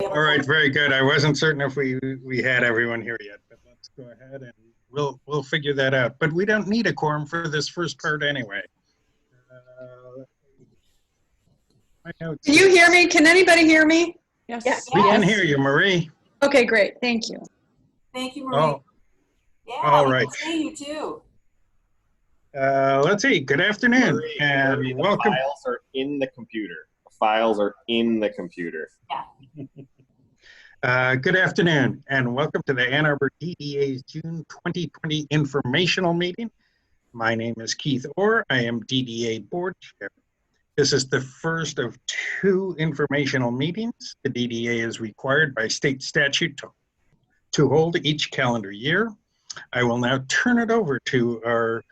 All right, very good. I wasn't certain if we had everyone here yet, but let's go ahead and we'll figure that out. But we don't need a quorum for this first part anyway. My notes. Can you hear me? Can anybody hear me? Yes. We can hear you, Marie. Okay, great. Thank you. Thank you, Marie. Oh, Yeah, all we right. can see you too. Let's see. Good afternoon, Marie, and the welcome. files are in the computer. The files are in the computer. Yeah. Good afternoon, and welcome to the Ann Arbor DDA's June 2020 informational meeting. My name is Keith Orr. I am DDA board chair. This is the first of two informational meetings. The DDA is required by state statute to hold each calendar year. I will now turn it over to our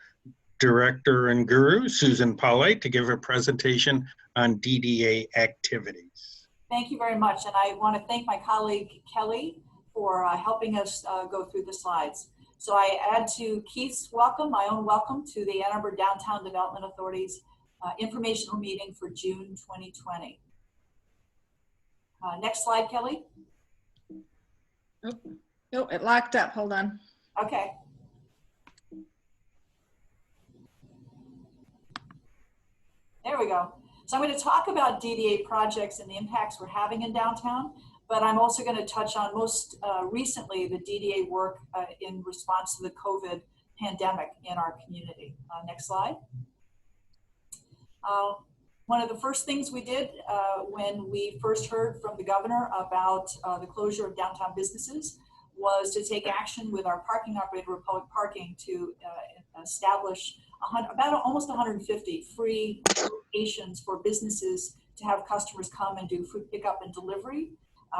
director and guru, Susan Paulite, to give a presentation on DDA activities. Thank you very much. And I want to thank my colleague, Kelly, for helping us go through the slides. So I add to Keith's welcome, my own welcome to the Ann Arbor Downtown Development Authority's informational meeting for June 2020. Next slide, Kelly. Oh, it locked up. Hold on. Okay. There we go. So I'm going to talk about DDA projects and the impacts we're having in downtown, but I'm also going to touch on most recently the DDA work in response to the COVID pandemic in our community. Next slide. One of the first things we did when we first heard from the governor about the closure of downtown businesses was to take action with our parking operator, Republic Parking, to establish about almost 150 free locations for businesses to have customers come and do food pickup and delivery.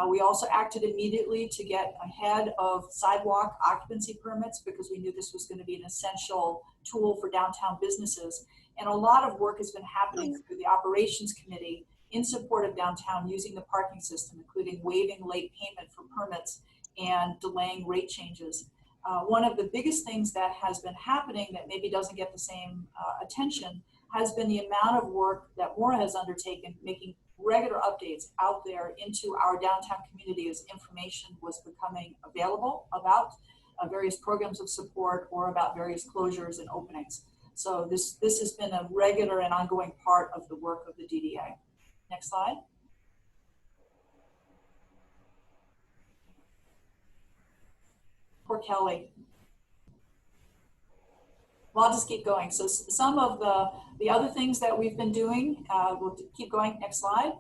We also acted immediately to get ahead of sidewalk occupancy permits because we knew this was going to be an essential tool for downtown businesses. And a lot of work has been happening through the operations committee in support of downtown using the parking system, including waiving late payment for permits and delaying rate changes. One of the biggest things that has been happening that maybe doesn't get the same attention has been the amount of work that Maura has undertaken, making regular updates out there into our downtown community as information was becoming available about various programs of support or about various closures and openings. So this has been a regular and ongoing part of the work of the DDA. Next slide. Poor Kelly. Well, I'll just keep going. So some of the other things that we've been doing, we'll keep going. Next slide.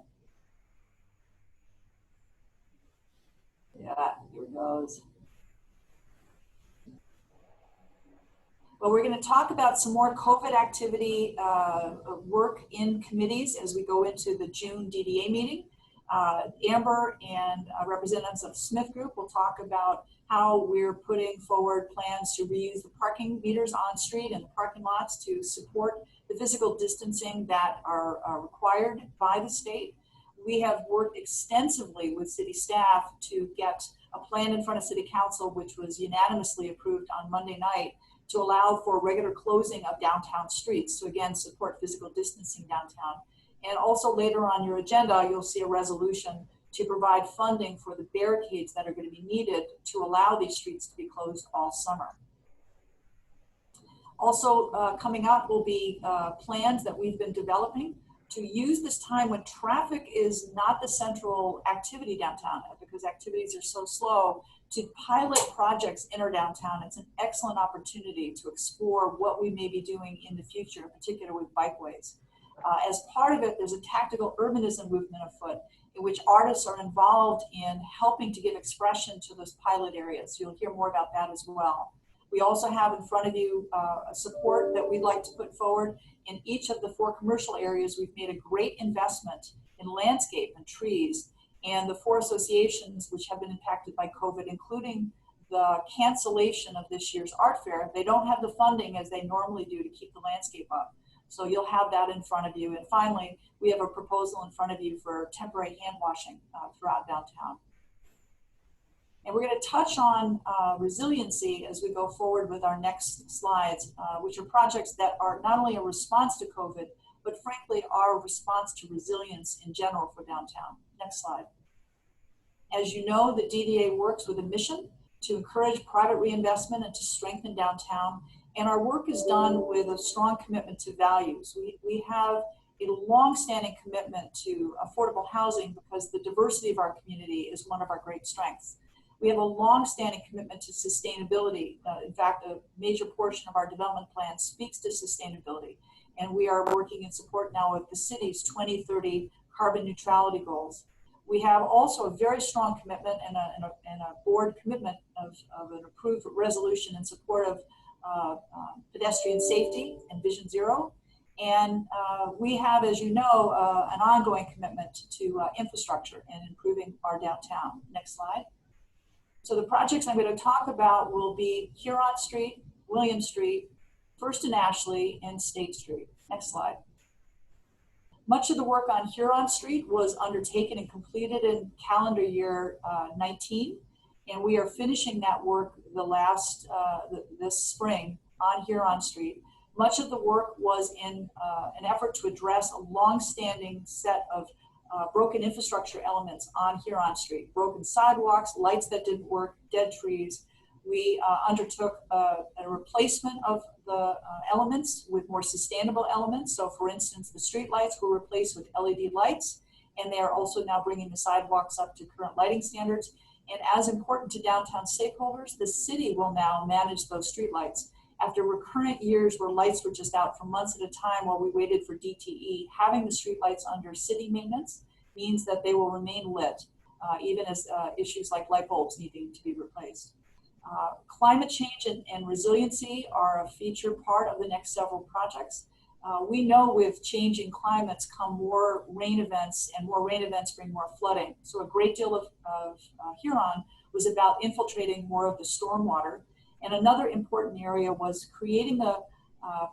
Yeah, here it goes. Well, we're going to talk about some more COVID activity work in committees as we go into the June DDA meeting. Amber and representatives of Smith Group will talk about how we're putting forward plans to reuse the parking meters on street and the parking lots to support the physical distancing that are required by the state. We have worked extensively with city staff to get a plan in front of City Council, which was unanimously approved on Monday night, to allow for regular closing of downtown streets to again support physical distancing downtown. And also later on your agenda, you'll see a resolution to provide funding for the barricades that are going to be needed to allow these streets to be closed all summer. Also coming up will be plans that we've been developing to use this time when traffic is not the central activity downtown because activities are so slow to pilot projects in our downtown. It's an excellent opportunity to explore what we may be doing in the future, in particular with bikeways. As part of it, there's a tactical urbanism movement afoot in which artists are involved in helping to give expression to those pilot areas. You'll hear more about that as well. We also have in front of you a support that we'd like to put forward in each of the 4 commercial areas. We've made a great investment in landscape and trees, and the 4 associations which have been impacted by COVID, including the cancellation of this year's art fair. They don't have the funding as they normally do to keep the landscape up. So you'll have that in front of you. And finally, we have a proposal in front of you for temporary hand washing throughout downtown. And we're going to touch on resiliency as we go forward with our next slides, which are projects that are not only a response to COVID, but frankly, are a response to resilience in general for downtown. Next slide. As you know, the DDA works with a mission to encourage private reinvestment and to strengthen downtown. And our work is done with a strong commitment to values. We have a long-standing commitment to affordable housing because the diversity of our community is one of our great strengths. We have a long-standing commitment to sustainability. In fact, a major portion of our development plan speaks to sustainability. And we are working in support now of the city's 2030 carbon neutrality goals. We have also a very strong commitment and a board commitment of an approved resolution in support of pedestrian safety and Vision Zero. And we have, as you know, an ongoing commitment to infrastructure and improving our downtown. Next slide. So the projects I'm going to talk about will be Huron Street, William Street, First and Ashley, and State Street. Next slide. Much of the work on Huron Street was undertaken and completed in calendar year 19, and we are finishing that work this spring on Huron Street. Much of the work was in an effort to address a long-standing set of broken infrastructure elements on Huron Street. Broken sidewalks, lights that didn't work, dead trees. We undertook a replacement of the elements with more sustainable elements. So for instance, the street lights were replaced with LED lights, and they are also now bringing the sidewalks up to current lighting standards. And as important to downtown stakeholders, the city will now manage those street lights. After recurrent years where lights were just out for months at a time while we waited for DTE, having the street lights under city maintenance means that they will remain lit, even as issues like light bulbs needing to be replaced. Climate change and resiliency are a feature part of the next several projects. We know with changing climates come more rain events, and more rain events bring more flooding. So a great deal of Huron was about infiltrating more of the stormwater. And another important area was creating the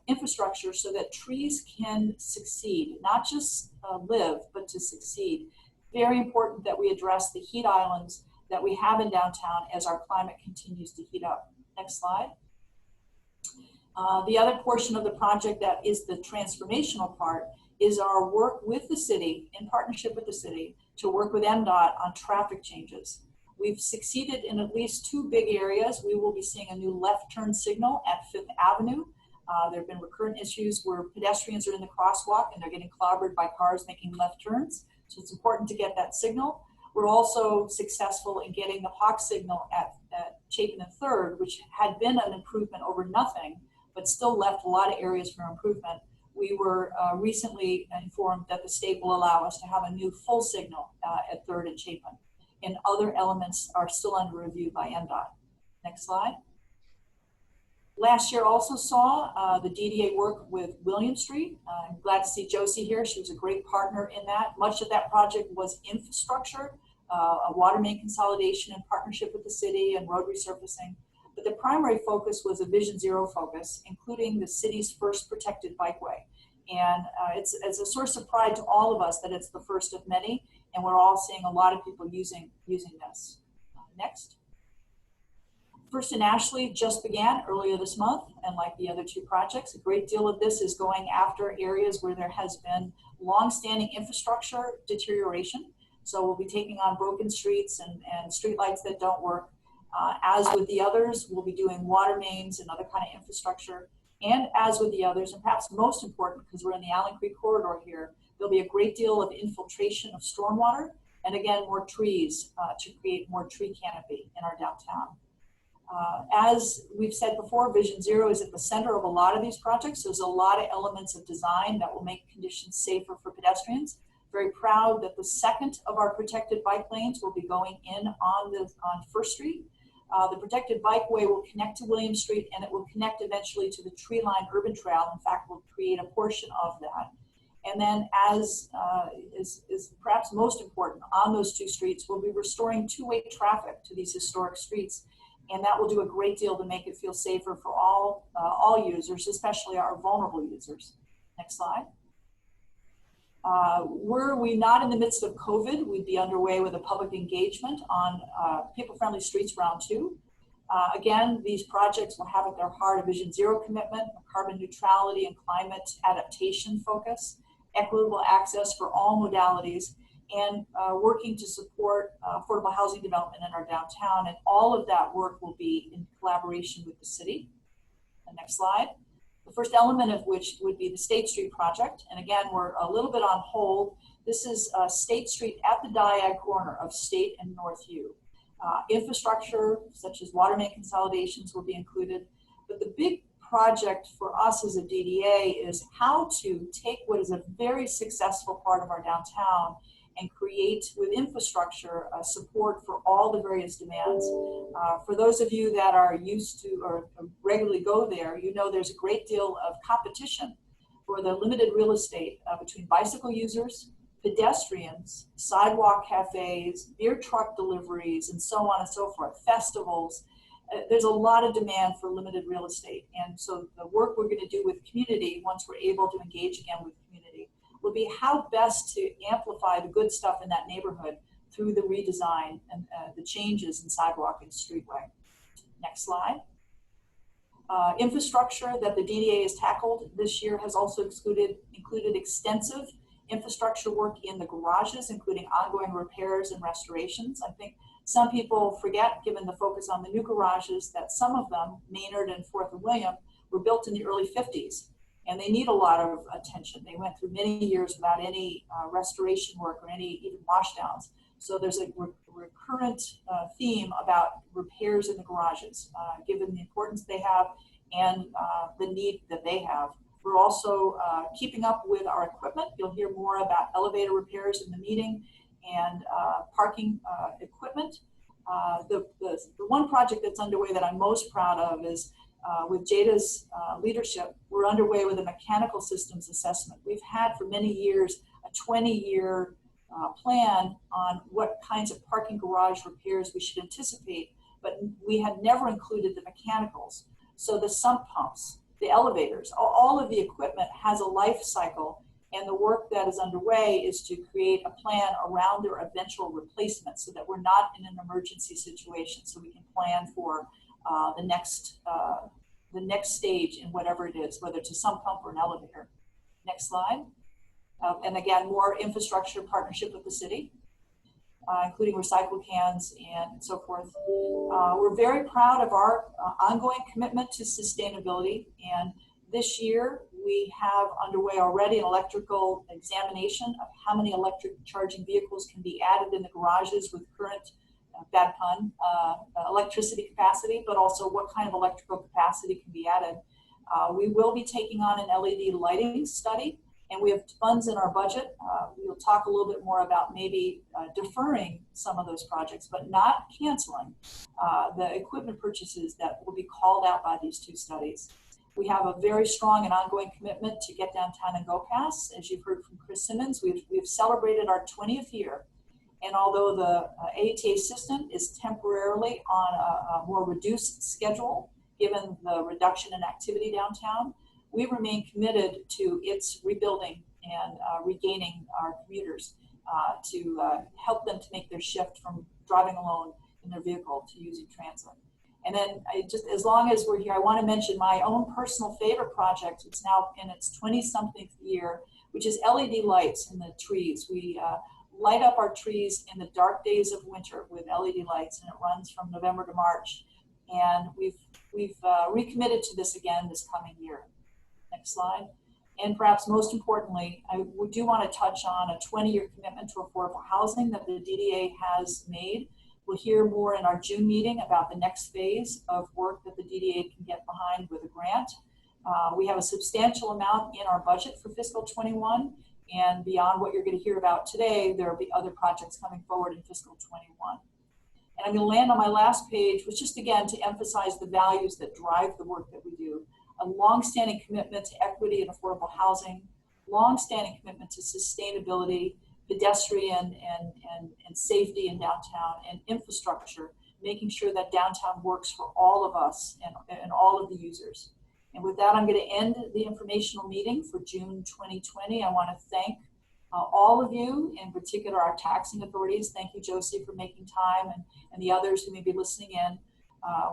infrastructure so that trees can succeed, not just live, but to succeed. Very important that we address the heat islands that we have in downtown as our climate continues to heat up. Next slide. The other portion of the project that is the transformational part is our work with the city, in partnership with the city, to work with MDOT on traffic changes. We've succeeded in at least two big areas. We will be seeing a new left turn signal at 5th Avenue. There have been recurrent issues where pedestrians are in the crosswalk and they're getting clobbered by cars making left turns. So it's important to get that signal. We're also successful in getting the Hawk signal at Chapin and 3rd, which had been an improvement over nothing, but still left a lot of areas for improvement. We were recently informed that the state will allow us to have a new full signal at 3rd and Chapin. And other elements are still under review by MDOT. Next slide. Last year also saw the DDA work with William Street. I'm glad to see Josie here. She was a great partner in that. Much of that project was infrastructure, a water main consolidation in partnership with the city and road resurfacing. But the primary focus was a Vision Zero focus, including the city's first protected bikeway. And it's a source of pride to all of us that it's the first of many, and we're all seeing a lot of people using this. Next. First and Ashley just began earlier this month, and like the other two projects, a great deal of this is going after areas where there has been long-standing infrastructure deterioration. So we'll be taking on broken streets and streetlights that don't work. As with the others, we'll be doing water mains and other kind of infrastructure. And as with the others, and perhaps most important because we're in the Allen Creek corridor here, there'll be a great deal of infiltration of stormwater, and again, more trees to create more tree canopy in our downtown. As we've said before, Vision Zero is at the center of a lot of these projects. There's a lot of elements of design that will make conditions safer for pedestrians. Very proud that the second of our protected bike lanes will be going in on First Street. The protected bikeway will connect to William Street, and it will connect eventually to the tree-lined urban trail. In fact, we'll create a portion of that. And then, as is perhaps most important, on those two streets, we'll be restoring two-way traffic to these historic streets, and that will do a great deal to make it feel safer for all users, especially our vulnerable users. Next slide. Were we not in the midst of COVID, we'd be underway with a public engagement on People-Friendly Streets Round 2. Again, these projects will have at their heart a Vision Zero commitment, a carbon neutrality and climate adaptation focus, equitable access for all modalities, and working to support affordable housing development in our downtown. And all of that work will be in collaboration with the city. The next slide. The first element of which would be the State Street project. And again, we're a little bit on hold. This is State Street at the diag corner of State and Northview. Infrastructure such as water main consolidations will be included. But the big project for us as a DDA is how to take what is a very successful part of our downtown and create with infrastructure support for all the various demands. For those of you that are used to or regularly go there, you know there's a great deal of competition for the limited real estate between bicycle users, pedestrians, sidewalk cafes, beer truck deliveries, and so on and so forth, festivals. There's a lot of demand for limited real estate. And so the work we're going to do with community, once we're able to engage again with community, will be how best to amplify the good stuff in that neighborhood through the redesign and the changes in sidewalk and streetway. Next slide. Infrastructure that the DDA has tackled this year has also included extensive infrastructure work in the garages, including ongoing repairs and restorations. I think some people forget, given the focus on the new garages, that some of them, Maynard and 4th and William, were built in the early 50s, and they need a lot of attention. They went through many years without any restoration work or any even washdowns. So there's a recurrent theme about repairs in the garages, given the importance they have and the need that they have. We're also keeping up with our equipment. You'll hear more about elevator repairs in the meeting and parking equipment. The one project that's underway that I'm most proud of is with Jada's leadership, we're underway with a mechanical systems assessment. We've had for many years a 20-year plan on what kinds of parking garage repairs we should anticipate, but we had never included the mechanicals. So the sump pumps, the elevators, all of the equipment has a life cycle, and the work that is underway is to create a plan around their eventual replacement so that we're not in an emergency situation, so we can plan for the next stage in whatever it is, whether it's a sump pump or an elevator. Next slide. And again, more infrastructure partnership with the city, including recycle cans and so forth. We're very proud of our ongoing commitment to sustainability, and this year we have underway already an electrical examination of how many electric charging vehicles can be added in the garages with current, bad pun, electricity capacity, but also what kind of electrical capacity can be added. We will be taking on an LED lighting study, and we have funds in our budget. We'll talk a little bit more about maybe deferring some of those projects, but not canceling the equipment purchases that will be called out by these two studies. We have a very strong and ongoing commitment to Get Downtown and Go Pass. As you've heard from Chris Simmons, we've celebrated our 20th year. And although the ATA system is temporarily on a more reduced schedule, given the reduction in activity downtown, we remain committed to its rebuilding and regaining our commuters to help them to make their shift from driving alone in their vehicle to using transit. And then just as long as we're here, I want to mention my own personal favorite project. It's now in its 20-something year, which is LED lights in the trees. We light up our trees in the dark days of winter with LED lights, and it runs from November to March. And we've recommitted to this again this coming year. Next slide. And perhaps most importantly, I do want to touch on a 20-year commitment to affordable housing that the DDA has made. We'll hear more in our June meeting about the next phase of work that the DDA can get behind with a grant. We have a substantial amount in our budget for fiscal 21, and beyond what you're going to hear about today, there will be other projects coming forward in fiscal 21. And I'm going to land on my last page, which just again to emphasize the values that drive the work that we do. A long-standing commitment to equity and affordable housing, long-standing commitment to sustainability, pedestrian and safety in downtown, and infrastructure, making sure that downtown works for all of us and all of the users. And with that, I'm going to end the informational meeting for June 2020. I want to thank all of you, in particular our taxing authorities. Thank you, Josie, for making time, and the others who may be listening in.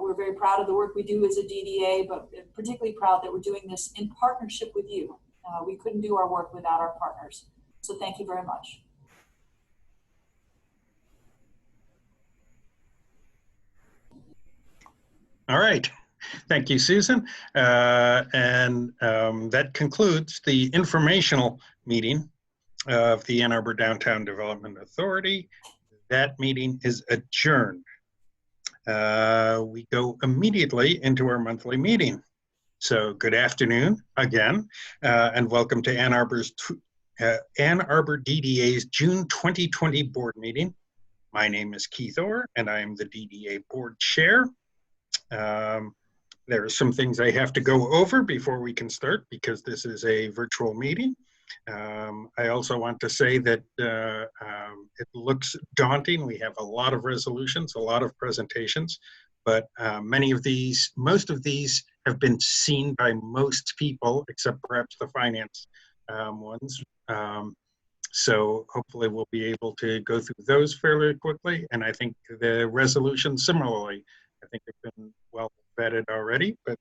We're very proud of the work we do as a DDA, but particularly proud that we're doing this in partnership with you. We couldn't do our work without our partners. So thank you very much. All right. Thank you, Susan. That concludes the informational meeting of the Ann Arbor Downtown Development Authority. That meeting is adjourned. We go immediately into our monthly meeting. So good afternoon again, and welcome to Ann Arbor DDA's June 2020 board meeting. My name is Keith Orr, and I am the DDA board chair. There are some things I have to go over before we can start because this is a virtual meeting. I also want to say that it looks daunting. We have a lot of resolutions, a lot of presentations, but most of these have been seen by most people, except perhaps the finance ones. So hopefully we'll be able to go through those fairly quickly. And I think the resolutions similarly, I think have been well vetted already, but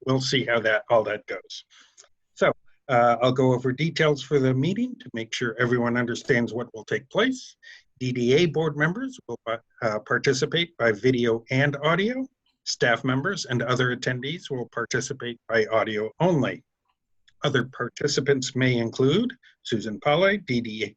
we'll see how all that goes. So I'll go over details for the meeting to make sure everyone understands what will take place. DDA board members will participate by video and audio. Staff members and other attendees will participate by audio only. Other participants may include Susan Polley, DDA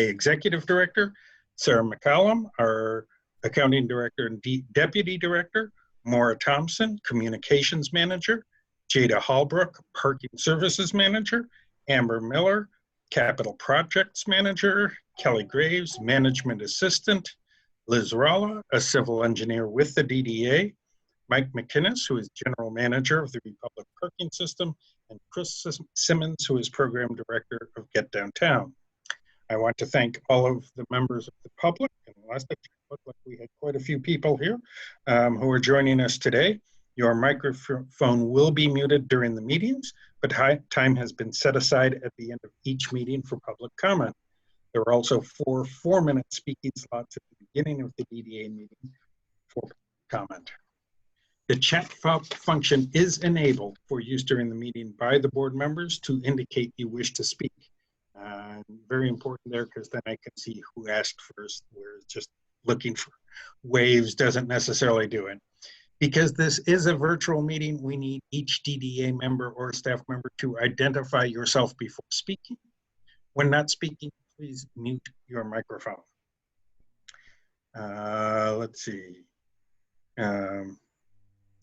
Executive Director, Sarah McCollum, our Accounting Director and Deputy Director, Maura Thompson, Communications Manager, Jada Hallbrook, Parking Services Manager, Amber Miller, Capital Projects Manager, Kelly Graves, Management Assistant, Liz Ralla, a Civil Engineer with the DDA, Mike McInnes, who is General Manager of the Republic Parking System, and Chris Simmons, who is Program Director of Get Downtown. I want to thank all of the members of the public, and last time it looked like we had quite a few people here who are joining us today. Your microphone will be muted during the meetings, but time has been set aside at the end of each meeting for public comment. There are also 4 4-minute speaking slots at the beginning of the DDA meeting for comment. The chat function is enabled for use during the meeting by the board members to indicate you wish to speak. Very important there because then I can see who asked first, where just looking for waves doesn't necessarily do it. Because this is a virtual meeting, we need each DDA member or staff member to identify yourself before speaking. When not speaking, please mute your microphone. Let's see.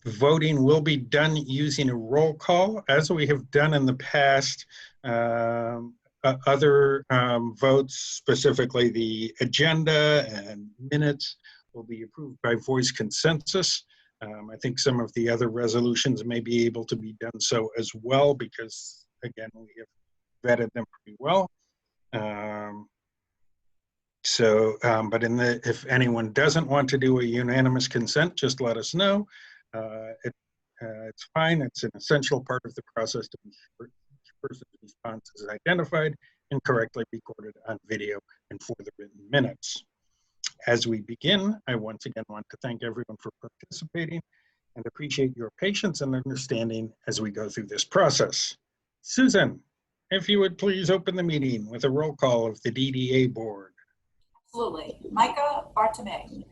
Voting will be done using a roll call, as we have done in the past. Other votes, specifically the agenda and minutes, will be approved by voice consensus. I think some of the other resolutions may be able to be done so as well because, again, we have vetted them pretty well. But if anyone doesn't want to do a unanimous consent, just let us know. It's fine. It's an essential part of the process to be sure each person's response is identified and correctly recorded on video and for the written minutes. As we begin, I once again want to thank everyone for participating and appreciate your patience and understanding as we go through this process. Susan, if you would please open the meeting with a roll call of the DDA board. Absolutely. Micah Bartomei.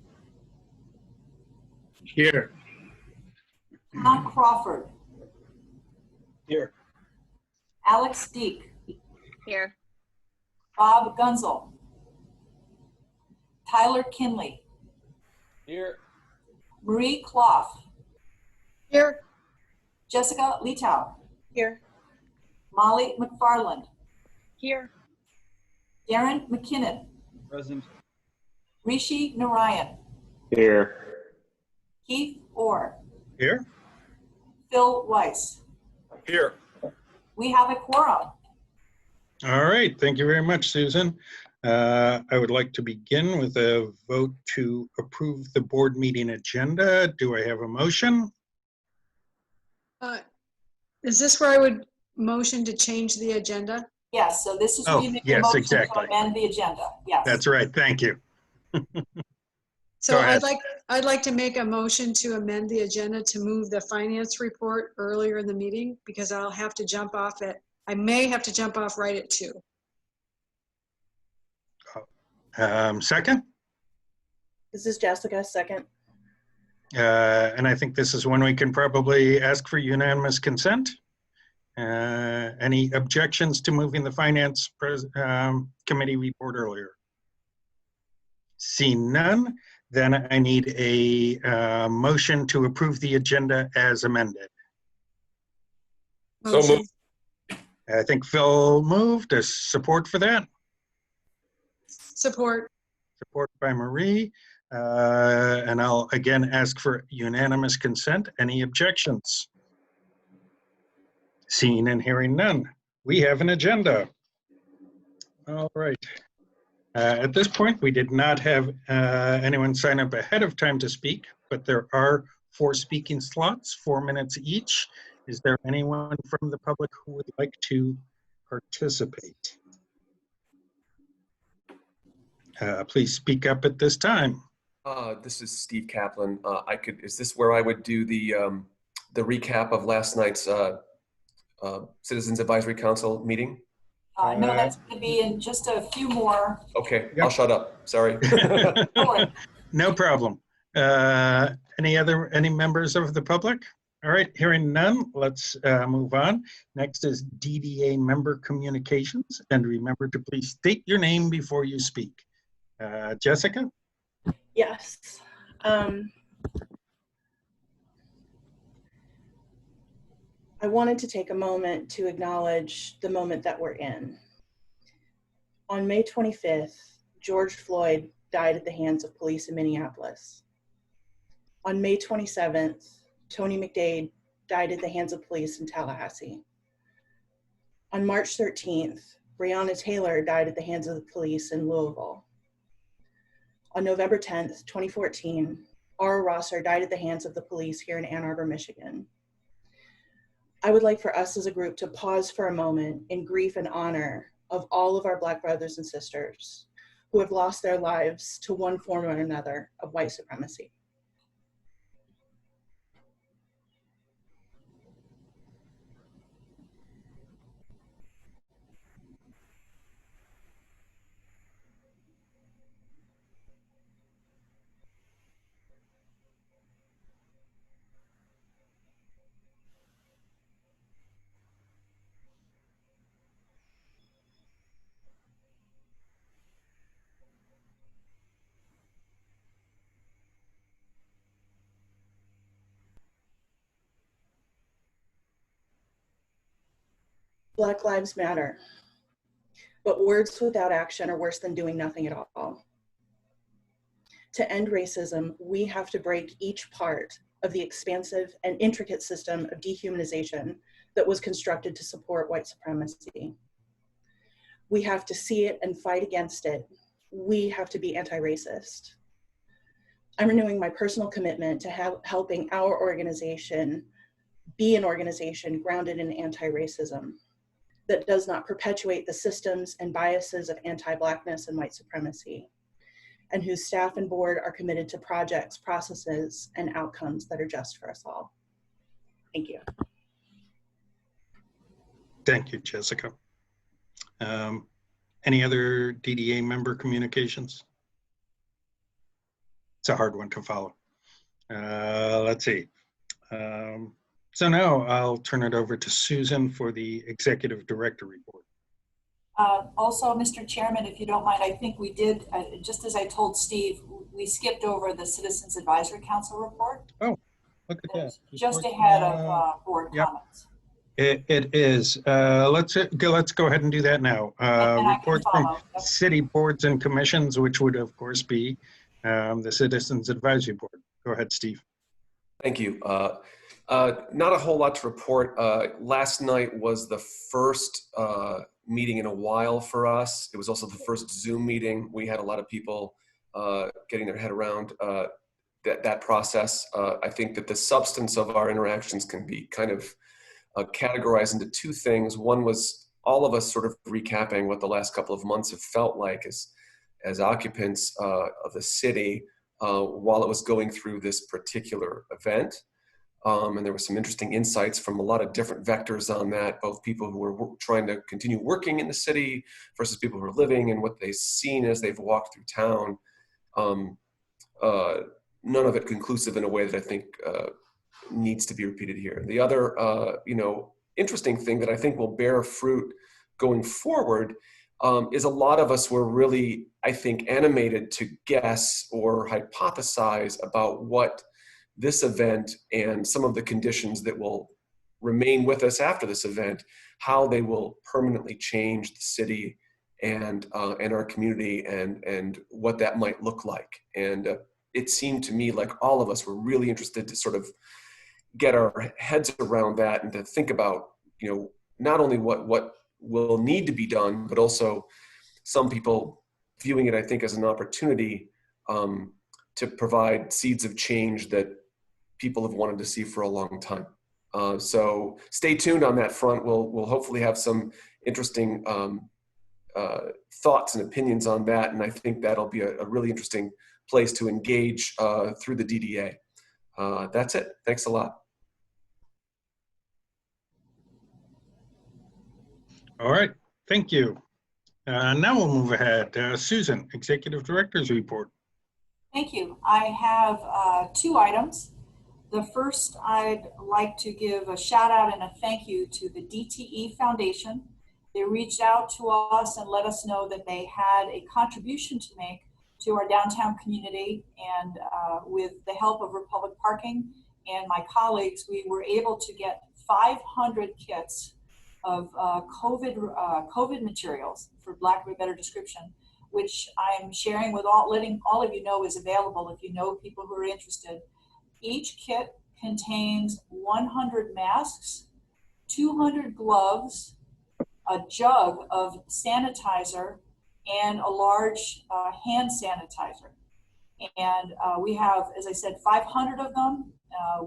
Here. Tom Crawford. Here. Alex Deek. Here. Bob Gunzel. Tyler Kinley. Here. Marie Clough. Here. Jessica Letow. Here. Molly McFarland. Here. Darren McKinnon. Present. Rishi Narayan. Here. Keith Orr. Here. Phil Weiss. Here. We have a quorum. All right, thank you very much, Susan. I would like to begin with a vote to approve the board meeting agenda. Do I have a motion? Is this where I would motion to change the agenda? Yes, so this is where you make a yes, motion exactly. to amend the agenda. Yes. That's right, thank you. So Go ahead. I'd like to make a motion to amend the agenda to move the finance report earlier in the meeting because I'll have to jump off I may have to jump off right at 2. Second? This is Jessica, second. And I think this is when we can probably ask for unanimous consent. Any objections to moving the Finance Committee report earlier? Seeing none, then I need a motion to approve the agenda as amended. So Motion. moved. I think Phil moved. There's support for that. Support. Support by Marie. And I'll again ask for unanimous consent. Any objections? Seeing and hearing none. We have an agenda. All right. At this point, we did not have anyone sign up ahead of time to speak, but there are 4 speaking slots, 4 minutes each. Is there anyone from the public who would like to participate? Please speak up at this time. This is Steve Kaplan. Is this where I would do the recap of last night's Citizens Advisory Council meeting? No, that's going to be in just a few more. Okay, Yep. I'll shut up. Sorry. No problem. Any members of the public? All right, hearing none, let's move on. Next is DDA member communications, and remember to please state your name before you speak. Jessica? Yes. I wanted to take a moment to acknowledge the moment that we're in. On May 25th, George Floyd died at the hands of police in Minneapolis. On May 27th, Tony McDade died at the hands of police in Tallahassee. On March 13th, Breonna Taylor died at the hands of the police in Louisville. On November 10th, 2014, Ara Rosser died at the hands of the police here in Ann Arbor, Michigan. I would like for us as a group to pause for a moment in grief and honor of all of our Black brothers and sisters who have lost their lives to one form or another of white supremacy. Black lives matter, but words without action are worse than doing nothing at all. To end racism, we have to break each part of the expansive and intricate system of dehumanization that was constructed to support white supremacy. We have to see it and fight against it. We have to be anti-racist. I'm renewing my personal commitment to helping our organization be an organization grounded in anti-racism that does not perpetuate the systems and biases of anti-Blackness and white supremacy, and whose staff and board are committed to projects, processes, and outcomes that are just for us all. Thank you. Thank you, Jessica. Any other DDA member communications? It's a hard one to follow. Let's see. So now I'll turn it over to Susan for the Executive Director report. Also, Mr. Chairman, if you don't mind, I think we did, just as I told Steve, we skipped over the Citizens Advisory Council report. Oh, look at that. Just ahead of board comments. It is. Let's go ahead and do that now. Reports from city boards and commissions, which would of course be the Citizens Advisory Board. Go ahead, Steve. Thank you. Not a whole lot to report. Last night was the first meeting in a while for us. It was also the first Zoom meeting. We had a lot of people getting their head around that process. I think that the substance of our interactions can be kind of categorized into 2 things. One was all of us sort of recapping what the last couple of months have felt like as occupants of the city while it was going through this particular event. And there were some interesting insights from a lot of different vectors on that, both people who were trying to continue working in the city versus people who are living and what they've seen as they've walked through town. none of it conclusive in a way that I think needs to be repeated here. The other, interesting thing that I think will bear fruit going forward is a lot of us were really, I think, animated to guess or hypothesize about what this event and some of the conditions that will remain with us after this event, how they will permanently change the city and our community and what that might look like. And it seemed to me like all of us were really interested to sort of get our heads around that and to think about, not only what will need to be done, but also some people viewing it, I think, as an opportunity to provide seeds of change that people have wanted to see for a long time. So stay tuned on that front. We'll hopefully have some interesting thoughts and opinions on that. And I think that'll be a really interesting place to engage through the DDA. That's it. Thanks a lot. All right, thank you. Now we'll move ahead. Susan, Executive Director's Report. Thank you. I have 2 items. The first, I'd like to give a shout out and a thank you to the DTE Foundation. They reached out to us and let us know that they had a contribution to make to our downtown community, and with the help of Republic Parking and my colleagues, we were able to get 500 kits of COVID materials, for lack of a better description, which I'm sharing with letting all of you know is available if you know people who are interested. Each kit contains 100 masks, 200 gloves, a jug of sanitizer, and a large hand sanitizer. And we have, as I said, 500 of them.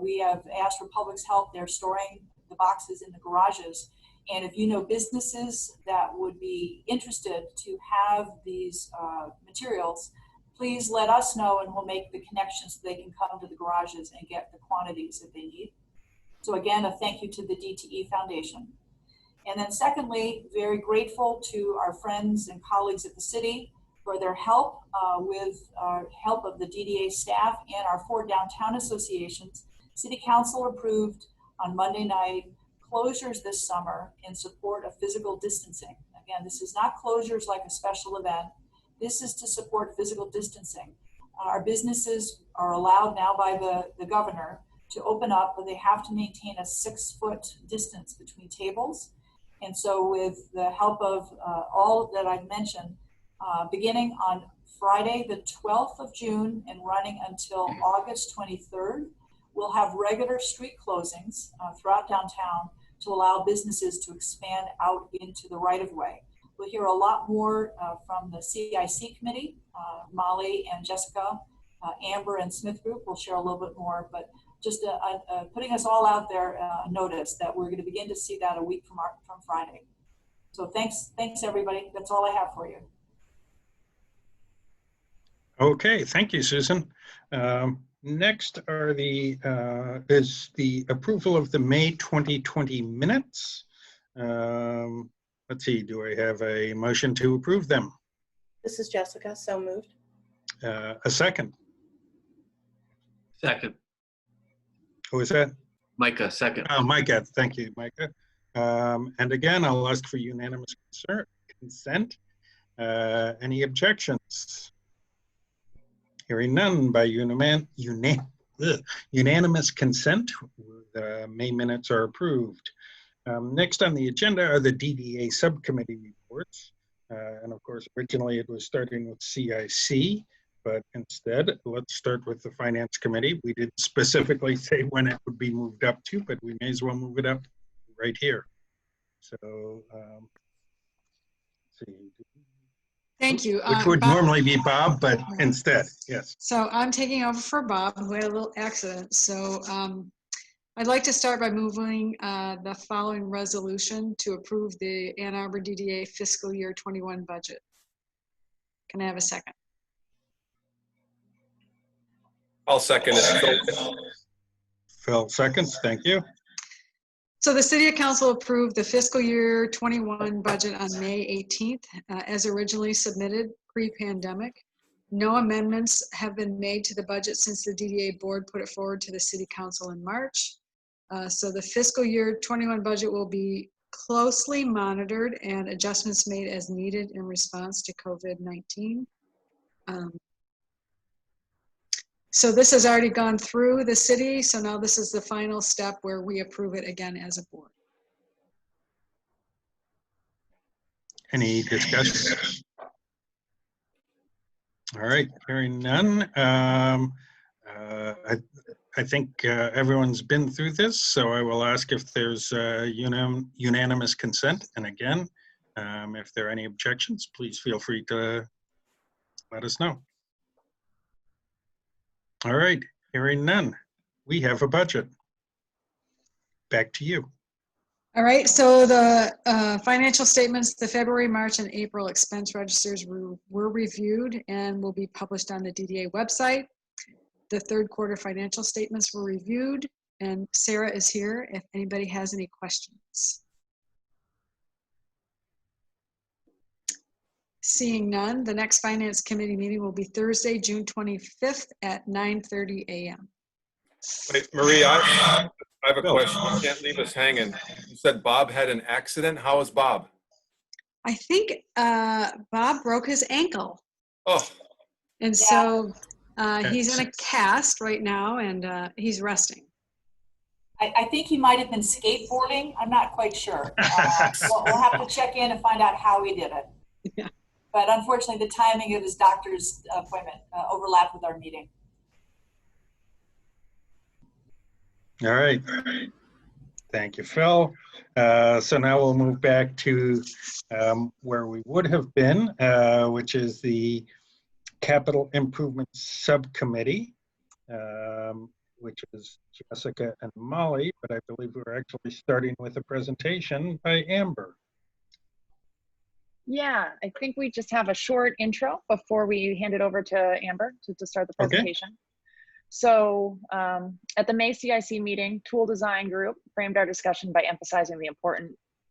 We have asked for Republic's help. They're storing the boxes in the garages. And if you know businesses that would be interested to have these materials, please let us know and we'll make the connections so they can come to the garages and get the quantities that they need. So again, a thank you to the DTE Foundation. And then secondly, very grateful to our friends and colleagues at the city for their help with help of the DDA staff and our 4 downtown associations. City Council approved on Monday night closures this summer in support of physical distancing. Again, this is not closures like a special event. This is to support physical distancing. Our businesses are allowed now by the governor to open up, but they have to maintain a 6-foot distance between tables. And so with the help of all that I've mentioned, beginning on Friday, the 12th of June and running until August 23rd, we'll have regular street closings throughout downtown to allow businesses to expand out into the right-of-way. We'll hear a lot more from the CIC committee. Molly and Jessica, Amber and Smith Group will share a little bit more, but just putting us all out there notice that we're going to begin to see that a week from Friday. So thanks everybody. That's all I have for you. Okay, thank you, Susan. Next are is the approval of the May 2020 minutes. Let's see, do I have a motion to approve them? This is Jessica, so moved. A second. Second. Who is that? Micah, second. Oh, Micah, thank you, Micah. And again, I'll ask for unanimous consent. Any objections? Hearing none, by unanimous consent, the May minutes are approved. Next on the agenda are the DDA subcommittee reports. And of course, originally it was starting with CIC, but instead, let's start with the Finance Committee. We didn't specifically say when it would be moved up to, but we may as well move it up right here. So, let's see. Thank you. Which would Bob, normally be Bob, but instead, yes. So I'm taking over for Bob, who had a little accident. So I'd like to start by moving the following resolution to approve the Ann Arbor DDA fiscal year 21 budget. Can I have a second? I'll second it. Phil seconds, thank you. So the City Council approved the fiscal year 21 budget on May 18th as originally submitted pre-pandemic. No amendments have been made to the budget since the DDA board put it forward to the City Council in March. So the fiscal year 21 budget will be closely monitored and adjustments made as needed in response to COVID-19. So this has already gone through the city. So now this is the final step where we approve it again as a board. Any discussion? All right, hearing none. I think everyone's been through this, so I will ask if there's unanimous consent. And again, if there are any objections, please feel free to let us know. All right, hearing none. We have a budget. Back to you. All right, so the financial statements, the February, March, and April expense registers were reviewed and will be published on the DDA website. The third quarter financial statements were reviewed, and Sarah is here if anybody has any questions. Seeing none, the next Finance Committee meeting will be Thursday, June 25th at 9:30 a.m. Wait, Marie, I have a question. You can't leave us hanging. You said Bob had an accident. How is Bob? I think Bob broke his ankle. Oh, And so he's in a cast right now, and he's resting. I think he might have been skateboarding. I'm not quite sure. We'll have to check in and find out how he did it. Yeah. But unfortunately, the timing of his doctor's appointment overlapped with our meeting. All right. Thank you, Phil. So now we'll move back to where we would have been, which is the Capital Improvement Subcommittee, which is Jessica and Molly, but I believe we're actually starting with a presentation by Amber. Yeah, I think we just have a short intro before we hand it over to Amber to start the presentation. Okay. So at the May CIC meeting, Tool Design Group framed our discussion by emphasizing the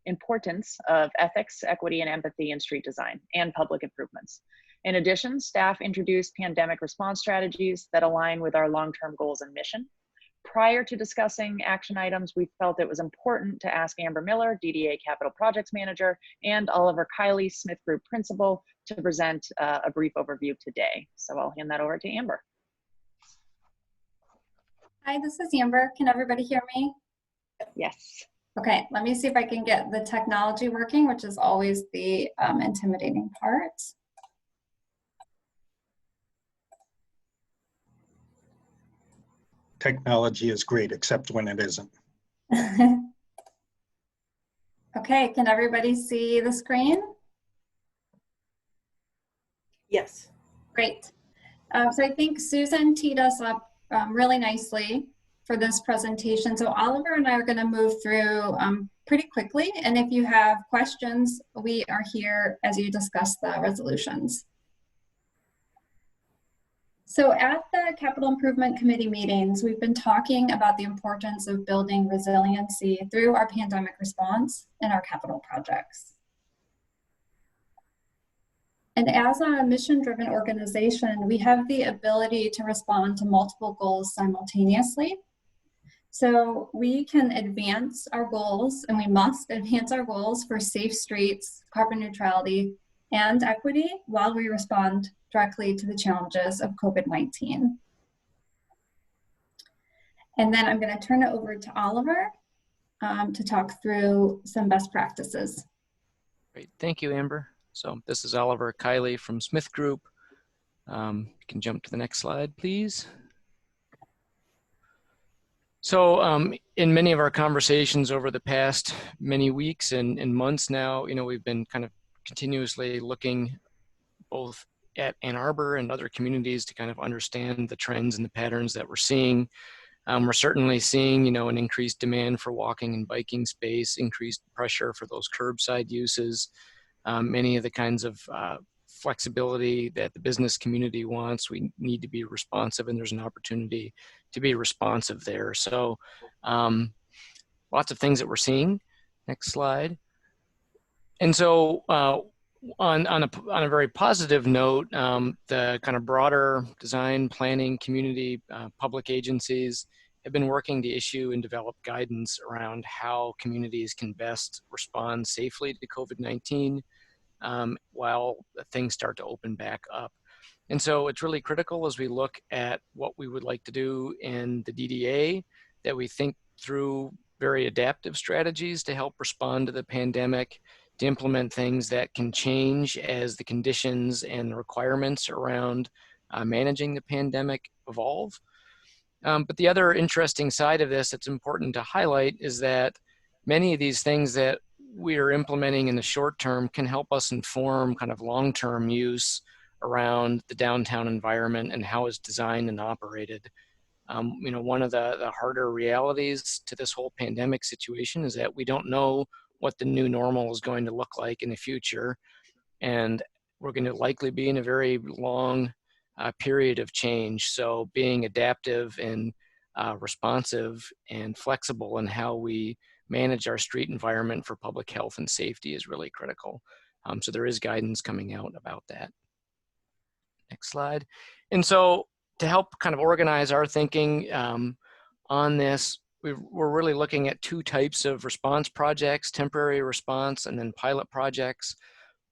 importance of ethics, equity, and empathy in street design and public improvements. In addition, staff introduced pandemic response strategies that align with our long-term goals and mission. Prior to discussing action items, we felt it was important to ask Amber Miller, DDA Capital Projects Manager, and Oliver Kiley, Smith Group Principal, to present a brief overview today. So I'll hand that over to Amber. Hi, this is Amber. Can everybody hear me? Yes. Okay, let me see if I can get the technology working, which is always the intimidating part. Technology is great, except when it isn't. Okay, can everybody see the screen? Yes. Great. So I think Susan teed us up really nicely for this presentation. So Oliver and I are going to move through pretty quickly. And if you have questions, we are here as you discuss the resolutions. So at the Capital Improvement Committee meetings, we've been talking about the importance of building resiliency through our pandemic response and our capital projects. And as a mission-driven organization, we have the ability to respond to multiple goals simultaneously. So we can advance our goals, and we must advance our goals for safe streets, carbon neutrality, and equity while we respond directly to the challenges of COVID-19. And then I'm going to turn it over to Oliver to talk through some best practices. Great, thank you, Amber. So this is Oliver Kiley from Smith Group. You can jump to the next slide, please. So in many of our conversations over the past many weeks and months now, we've been kind of continuously looking both at Ann Arbor and other communities to kind of understand the trends and the patterns that we're seeing. We're certainly seeing, an increased demand for walking and biking space, increased pressure for those curbside uses, many of the kinds of flexibility that the business community wants. We need to be responsive, and there's an opportunity to be responsive there. So lots of things that we're seeing. Next slide. And so On a very positive note, the kind of broader design, planning, community, public agencies have been working to issue and develop guidance around how communities can best respond safely to COVID-19 while things start to open back up. And so it's really critical as we look at what we would like to do in the DDA that we think through very adaptive strategies to help respond to the pandemic, to implement things that can change as the conditions and the requirements around managing the pandemic evolve. But the other interesting side of this that's important to highlight is that many of these things that we are implementing in the short term can help us inform kind of long-term use around the downtown environment and how it's designed and operated. One of the harder realities to this whole pandemic situation is that we don't know what the new normal is going to look like in the future. And we're going to likely be in a very long period of change. So being adaptive and responsive and flexible in how we manage our street environment for public health and safety is really critical. So there is guidance coming out about that. Next slide. And so to help kind of organize our thinking on this, we're really looking at two types of response projects, temporary response and then pilot projects.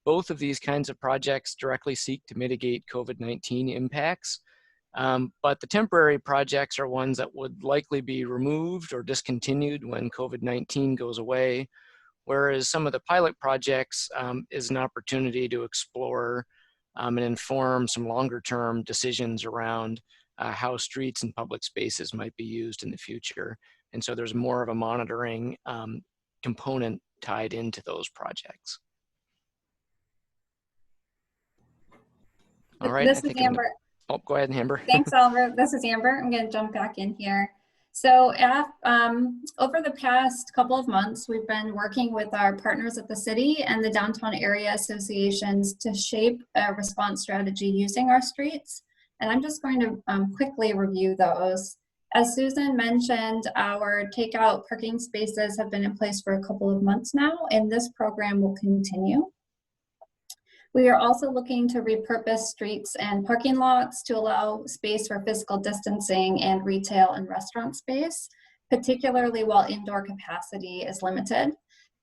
Both of these kinds of projects directly seek to mitigate COVID-19 impacts, but the temporary projects are ones that would likely be removed or discontinued when COVID-19 goes away, whereas some of the pilot projects is an opportunity to explore and inform some longer-term decisions around how streets and public spaces might be used in the future. And so there's more of a monitoring component tied into those projects. All right. This is Amber. Oh, go ahead, Amber. Thanks, Oliver. This is Amber. I'm going to jump back in here. So over the past couple of months, we've been working with our partners at the city and the downtown area associations to shape a response strategy using our streets. And I'm just going to quickly review those. As Susan mentioned, our takeout parking spaces have been in place for a couple of months now, and this program will continue. We are also looking to repurpose streets and parking lots to allow space for physical distancing and retail and restaurant space, particularly while indoor capacity is limited.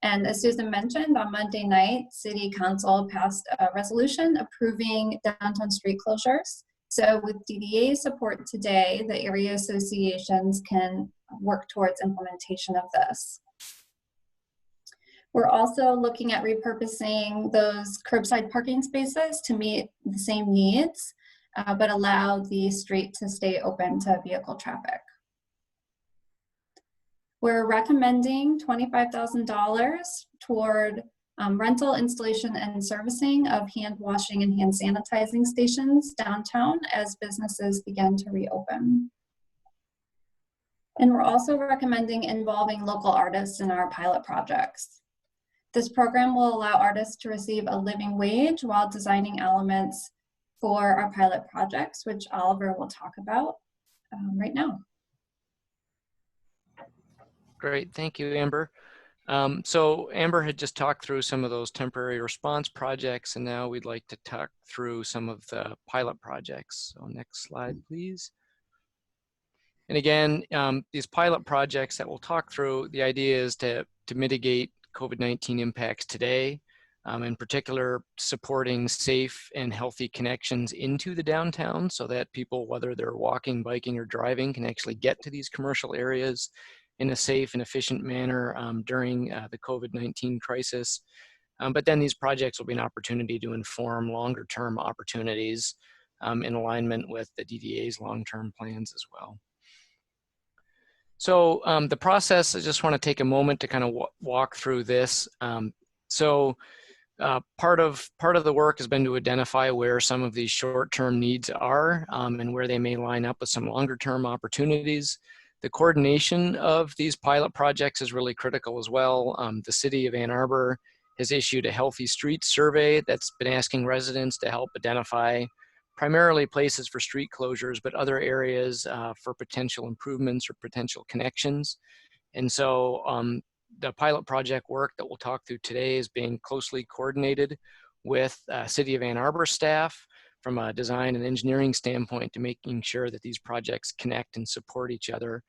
And as Susan mentioned, on Monday night, City Council passed a resolution approving downtown street closures. So with DDA support today, the area associations can work towards implementation of this. We're also looking at repurposing those curbside parking spaces to meet the same needs, but allow the street to stay open to vehicle traffic. We're recommending $25,000 toward rental, installation, and servicing of hand washing and hand sanitizing stations downtown as businesses begin to reopen. And we're also recommending involving local artists in our pilot projects. This program will allow artists to receive a living wage while designing elements for our pilot projects, which Oliver will talk about right now. Great, thank you, Amber. So Amber had just talked through some of those temporary response projects, and now we'd like to talk through some of the pilot projects. So next slide, please. And again, these pilot projects that we'll talk through, the idea is to mitigate COVID-19 impacts today, in particular supporting safe and healthy connections into the downtown so that people, whether they're walking, biking, or driving, can actually get to these commercial areas in a safe and efficient manner during the COVID-19 crisis. But then these projects will be an opportunity to inform longer term opportunities in alignment with the DDA's long-term plans as well. So the process, I just want to take a moment to kind of walk through this. Part of the work has been to identify where some of these short-term needs are and where they may line up with some longer-term opportunities. The coordination of these pilot projects is really critical as well. The City of Ann Arbor has issued a Healthy Streets survey that's been asking residents to help identify primarily places for street closures, but other areas for potential improvements or potential connections. And so the pilot project work that we'll talk through today is being closely coordinated with City of Ann Arbor staff from a design and engineering standpoint to making sure that these projects connect and support each other.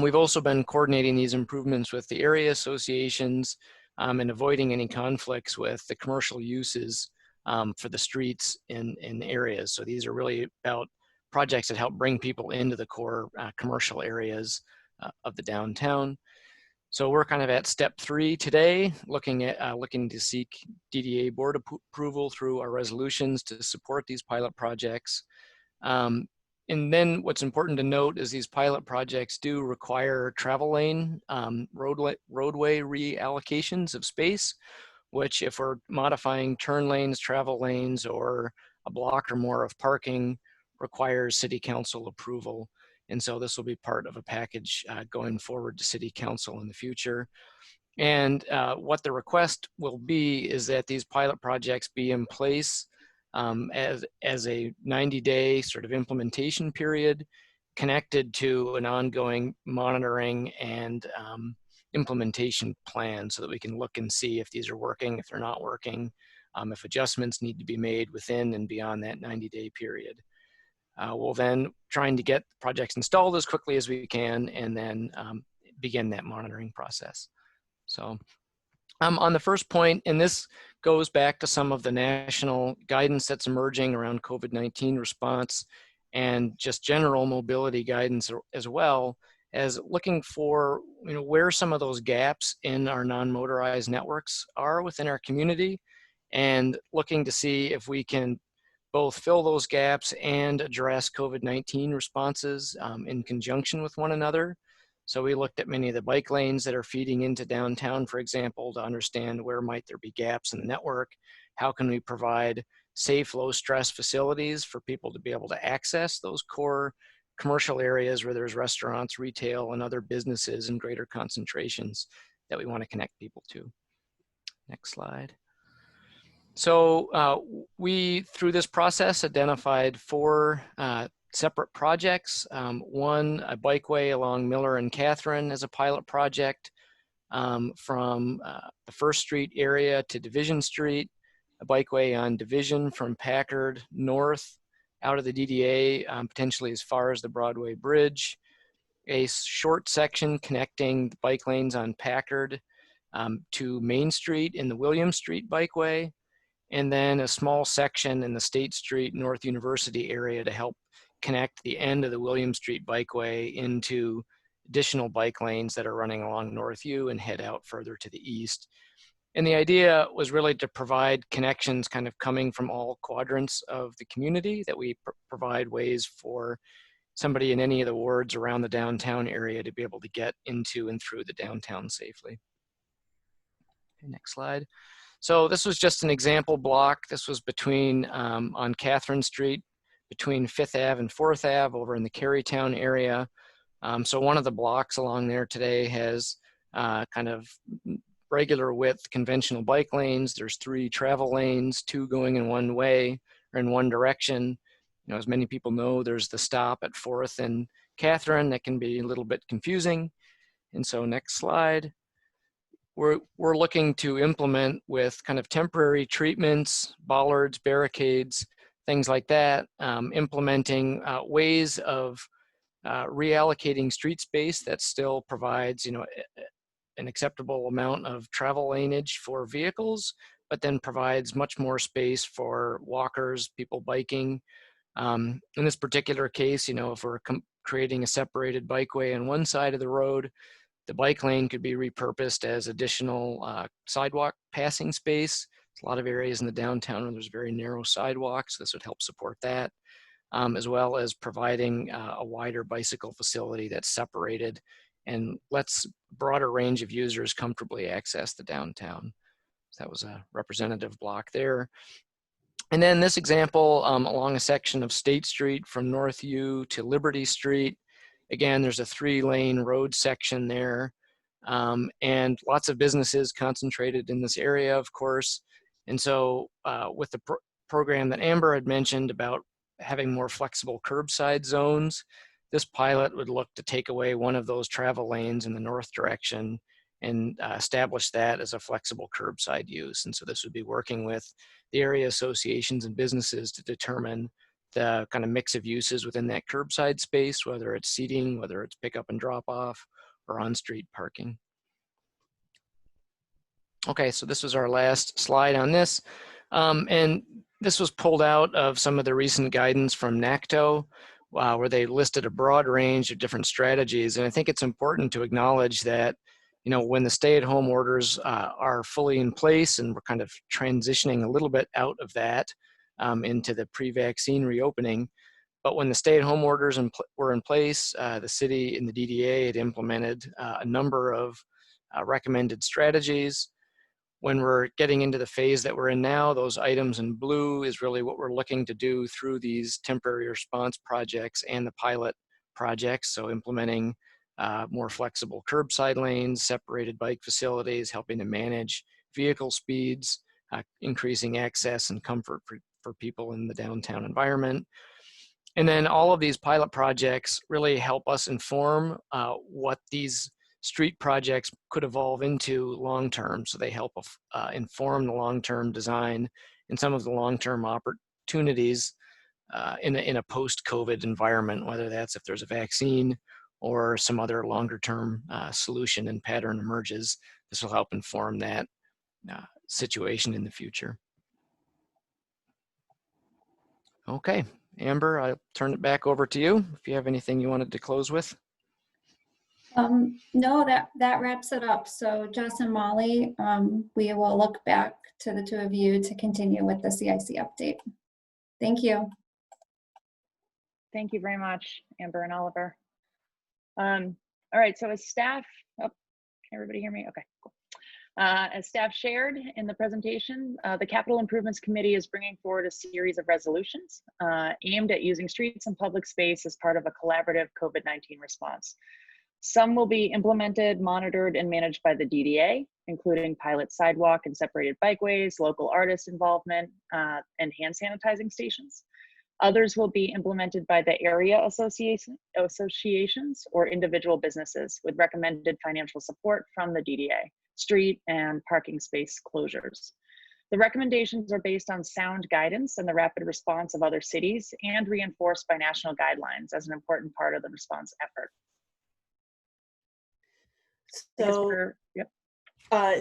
We've also been coordinating these improvements with the area associations and avoiding any conflicts with the commercial uses for the streets in areas. So these are really about projects that help bring people into the core commercial areas of the downtown. So we're kind of at step 3 today, looking to seek DDA board approval through our resolutions to support these pilot projects. And then what's important to note is these pilot projects do require travel lane, roadway reallocations of space, which if we're modifying turn lanes, travel lanes, or a block or more of parking, requires city council approval. And so this will be part of a package going forward to city council in the future. And what the request will be is that these pilot projects be in place as a 90-day sort of implementation period connected to an ongoing monitoring and implementation plan so that we can look and see if these are working, if they're not working, if adjustments need to be made within and beyond that 90-day period. We'll then trying to get projects installed as quickly as we can and then begin that monitoring process. So on the first point, and this goes back to some of the national guidance that's emerging around COVID-19 response and just general mobility guidance as well, as looking for where some of those gaps in our non-motorized networks are within our community, and looking to see if we can both fill those gaps and address COVID-19 responses in conjunction with one another. So we looked at many of the bike lanes that are feeding into downtown, for example, to understand where might there be gaps in the network. How can we provide safe, low stress facilities for people to be able to access those core commercial areas where there's restaurants, retail, and other businesses in greater concentrations that we want to connect people to. Next slide. So we, through this process, identified 4 separate projects. One, a bikeway along Miller and Catherine as a pilot project from the First Street area to Division Street, a bikeway on Division from Packard north out of the DDA, potentially as far as the Broadway Bridge, a short section connecting the bike lanes on Packard to Main Street in the William Street bikeway, and then a small section in the State Street North University area to help connect the end of the William Street bikeway into additional bike lanes that are running along North U and head out further to the east. And the idea was really to provide connections kind of coming from all quadrants of the community, that we provide ways for somebody in any of the wards around the downtown area to be able to get into and through the downtown safely. Okay, next slide. So this was just an example block. This was between, on Catherine Street, between 5th Ave and 4th Ave over in the Carytown area. So one of the blocks along there today has kind of regular width conventional bike lanes. There's 3 travel lanes, 2 going in one way or in one direction. As many people know, there's the stop at 4th and Catherine that can be a little bit confusing. And so next slide. We're looking to implement with kind of temporary treatments, bollards, barricades, things like that, implementing ways of reallocating street space that still provides, an acceptable amount of travel laneage for vehicles, but then provides much more space for walkers, people biking. In this particular case, if we're creating a separated bikeway on one side of the road, the bike lane could be repurposed as additional sidewalk passing space. There's a lot of areas in the downtown where there's very narrow sidewalks. This would help support that, as well as providing a wider bicycle facility that's separated and lets a broader range of users comfortably access the downtown. So that was a representative block there. And then this example along a section of State Street from North U to Liberty Street. Again, there's a 3-lane road section there, and lots of businesses concentrated in this area, of course. And so with the program that Amber had mentioned about having more flexible curbside zones, this pilot would look to take away one of those travel lanes in the north direction and establish that as a flexible curbside use. And so this would be working with the area associations and businesses to determine the kind of mix of uses within that curbside space, whether it's seating, whether it's pick up and drop off, or on-street parking. Okay, so this was our last slide on this. And this was pulled out of some of the recent guidance from NACTO, where they listed a broad range of different strategies. And I think it's important to acknowledge that, you know, when the stay-at-home orders are fully in place, and we're kind of transitioning a little bit out of that into the pre-vaccine reopening, but when the stay-at-home orders were in place, the city and the DDA had implemented a number of recommended strategies. When we're getting into the phase that we're in now, those items in blue is really what we're looking to do through these temporary response projects and the pilot projects. So implementing more flexible curbside lanes, separated bike facilities, helping to manage vehicle speeds, increasing access and comfort for people in the downtown environment. And then all of these pilot projects really help us inform what these street projects could evolve into long-term. So they help inform the long-term design and some of the long-term opportunities in a post-COVID environment, whether that's if there's a vaccine or some other longer-term solution and pattern emerges. This will help inform that situation in the future. Okay, Amber, I'll turn it back over to you if you have anything you wanted to close with. No, that wraps it up. So Jess and Molly, we will look back to the two of you to continue with the CIC update. Thank you. Thank you very much, Amber and Oliver. All right, so as staff, oh, can everybody hear me? Okay, cool. As staff shared in the presentation, the Capital Improvements Committee is bringing forward a series of resolutions aimed at using streets and public space as part of a collaborative COVID-19 response. Some will be implemented, monitored, and managed by the DDA, including pilot sidewalk and separated bikeways, local artist involvement, and hand sanitizing stations. Others will be implemented by the area associations or individual businesses with recommended financial support from the DDA, street and parking space closures. The recommendations are based on sound guidance and the rapid response of other cities and reinforced by national guidelines as an important part of the response effort. So, yep.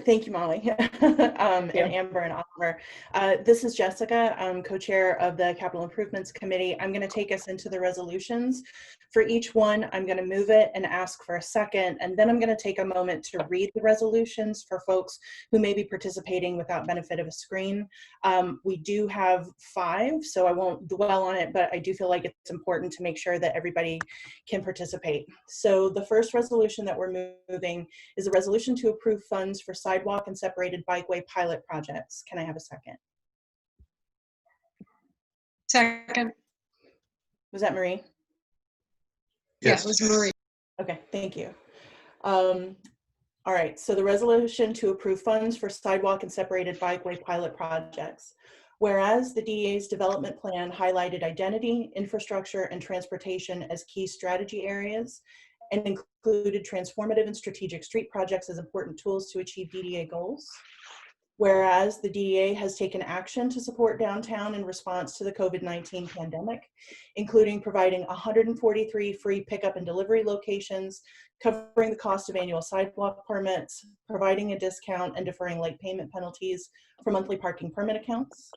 Thank you, Molly, and Amber and Oliver. This is Jessica, co-chair of the Capital Improvements Committee. I'm going to take us into the resolutions. For each one, I'm going to move it and ask for a second, and then I'm going to take a moment to read the resolutions for folks who may be participating without benefit of a screen. We do have 5, so I won't dwell on it, but I do feel like it's important to make sure that everybody can participate. So the first resolution that we're moving is a resolution to approve funds for sidewalk and separated bikeway pilot projects. Can I have a second? Second. Was that Marie? Yes, it was Marie. Okay, thank you. All right, so the resolution to approve funds for sidewalk and separated bikeway pilot projects. Whereas the DEA's development plan highlighted identity, infrastructure, and transportation as key strategy areas and included transformative and strategic street projects as important tools to achieve DDA goals. Whereas the DDA has taken action to support downtown in response to the COVID-19 pandemic, including providing 143 free pickup and delivery locations, covering the cost of annual sidewalk permits, providing a discount, and deferring late payment penalties for monthly parking permit accounts.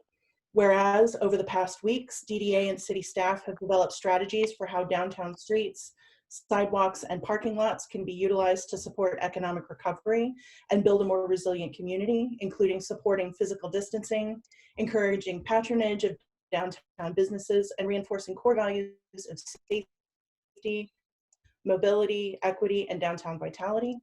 Whereas over the past weeks, DDA and city staff have developed strategies for how downtown streets, sidewalks, and parking lots can be utilized to support economic recovery and build a more resilient community, including supporting physical distancing, encouraging patronage of downtown businesses, and reinforcing core values of safety, mobility, equity, and downtown vitality.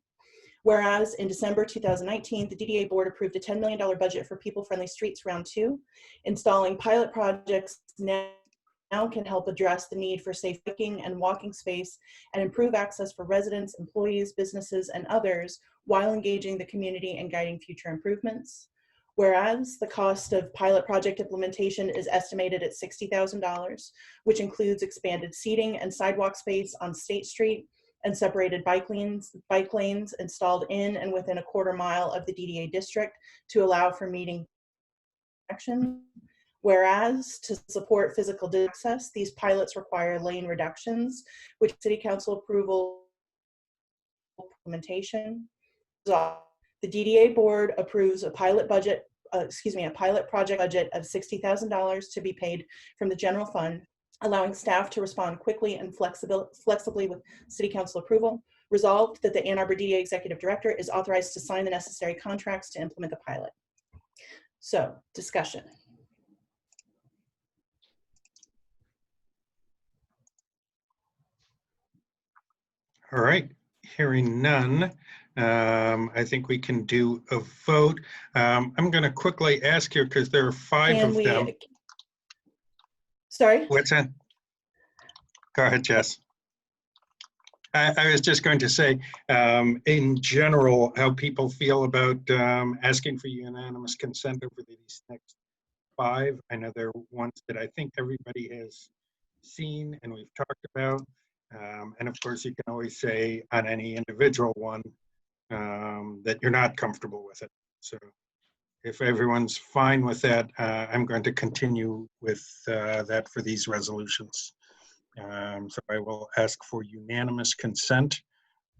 Whereas in December 2019, the DDA board approved a $10 million budget for People-Friendly Streets Round 2, installing pilot projects now can help address the need for safe biking and walking space and improve access for residents, employees, businesses, and others while engaging the community and guiding future improvements. Whereas the cost of pilot project implementation is estimated at $60,000, which includes expanded seating and sidewalk space on State Street and separated bike lanes installed in and within a quarter mile of the DDA district to allow for meeting action. Whereas to support physical access, these pilots require lane reductions, which City Council approval implementation. The DDA board approves a pilot budget, a pilot project budget of $60,000 to be paid from the general fund, allowing staff to respond quickly and flexibly with City Council approval. Resolved that the Ann Arbor DDA Executive Director is authorized to sign the necessary contracts to implement the pilot. So, discussion. All right, hearing none, I think we can do a vote. I'm going to quickly ask you because there are five of them. Sorry? What's that? Go ahead, Jess. I was just going to say, in general, how people feel about asking for unanimous consent over these next five. I know there are ones that I think everybody has seen and we've talked about. And of course, you can always say on any individual one that you're not comfortable with it. So if everyone's fine with that, I'm going to continue with that for these resolutions. So I will ask for unanimous consent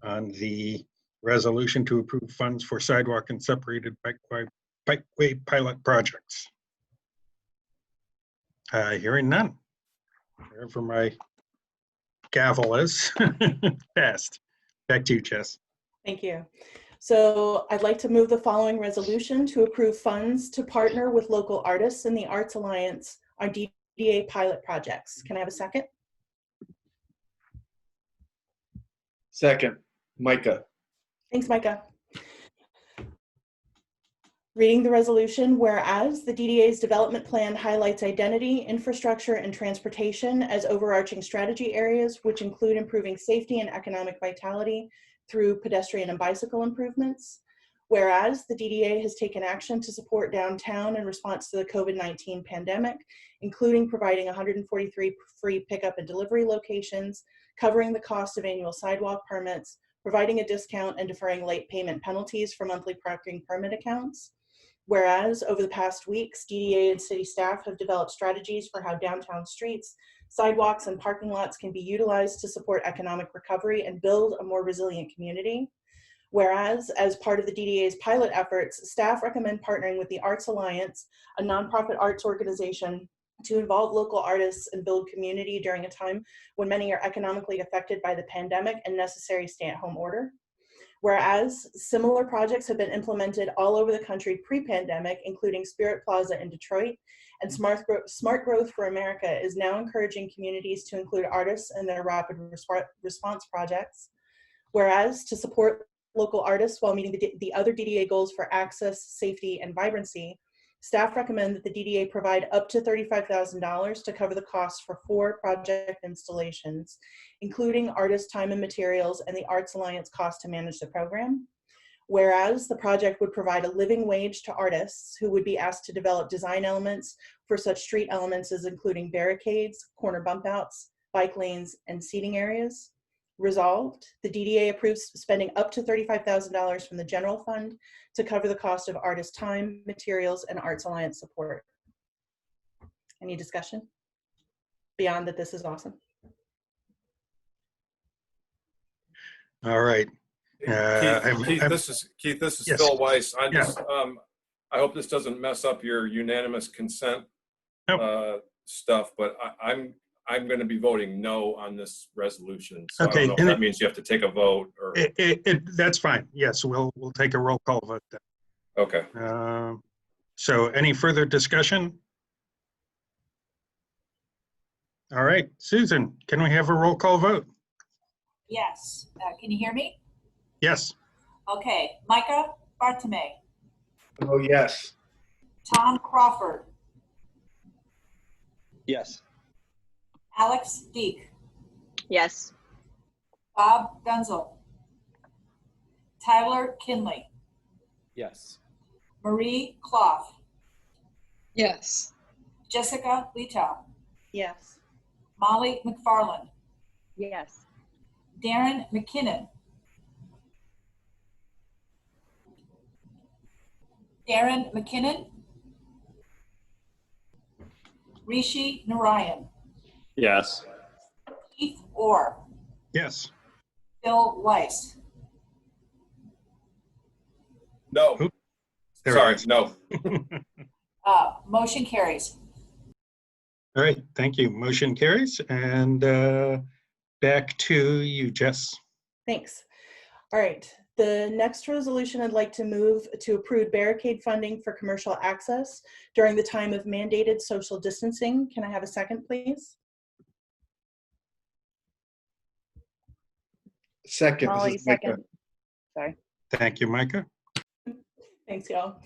on the resolution to approve funds for sidewalk and separated bikeway pilot projects. Hearing none. Wherever my gavel is passed. Back to you, Jess. Thank you. So I'd like to move the following resolution to approve funds to partner with local artists in the Arts Alliance on DDA pilot projects. Can I have a second? Second, Micah. Thanks, Micah. Reading the resolution, whereas the DDA's development plan highlights identity, infrastructure, and transportation as overarching strategy areas, which include improving safety and economic vitality through pedestrian and bicycle improvements. Whereas the DDA has taken action to support downtown in response to the COVID-19 pandemic, including providing 143 free pickup and delivery locations, covering the cost of annual sidewalk permits, providing a discount and deferring late payment penalties for monthly parking permit accounts. Whereas over the past weeks, DDA and city staff have developed strategies for how downtown streets, sidewalks, and parking lots can be utilized to support economic recovery and build a more resilient community. Whereas, as part of the DDA's pilot efforts, staff recommend partnering with the Arts Alliance, a nonprofit arts organization, to involve local artists and build community during a time when many are economically affected by the pandemic and necessary stay-at-home order. Whereas similar projects have been implemented all over the country pre-pandemic, including Spirit Plaza in Detroit, and Smart Growth for America is now encouraging communities to include artists in their rapid response projects. Whereas to support local artists while meeting the other DDA goals for access, safety, and vibrancy, staff recommend that the DDA provide up to $35,000 to cover the costs for 4 project installations, including artist time and materials and the Arts Alliance cost to manage the program. Whereas the project would provide a living wage to artists who would be asked to develop design elements for such street elements as including barricades, corner bump outs, bike lanes, and seating areas. Resolved, the DDA approves spending up to $35,000 from the general fund to cover the cost of artist time, materials, and Arts Alliance support. Any discussion? Beyond that, this is awesome. All right. Keith, this is yes. Phil Weiss. I Yeah. just I hope this doesn't mess up your unanimous consent Nope. stuff, but I'm going to be voting no on this resolution. So Okay. I don't know if that means you have to take a vote or. That's fine. Yes, we'll take a roll call vote then. Okay. So any further discussion? All right, Susan, can we have a roll call vote? Yes. Can you hear me? Yes. Okay. Micah Bartome. Oh, yes. Tom Crawford. Yes. Alex Deek. Yes. Bob Gunzel. Tyler Kinley. Yes. Marie Clough. Yes. Jessica Letow. Yes. Molly McFarland. Yes. Darren McKinnon. Darren McKinnon. Rishi Narayan. Yes. Keith Orr. Yes. Oh, Bill Weiss. No. Oop, there Sorry, it is. no. Motion carries. All right, thank you. Motion carries. And back to you, Jess. Thanks. All right. The next resolution I'd like to move to approve barricade funding for commercial access during the time of mandated social distancing. Can I have a second, please? Second. Molly, This is Micah. second. Sorry. Thank you, Micah. Thanks, y'all.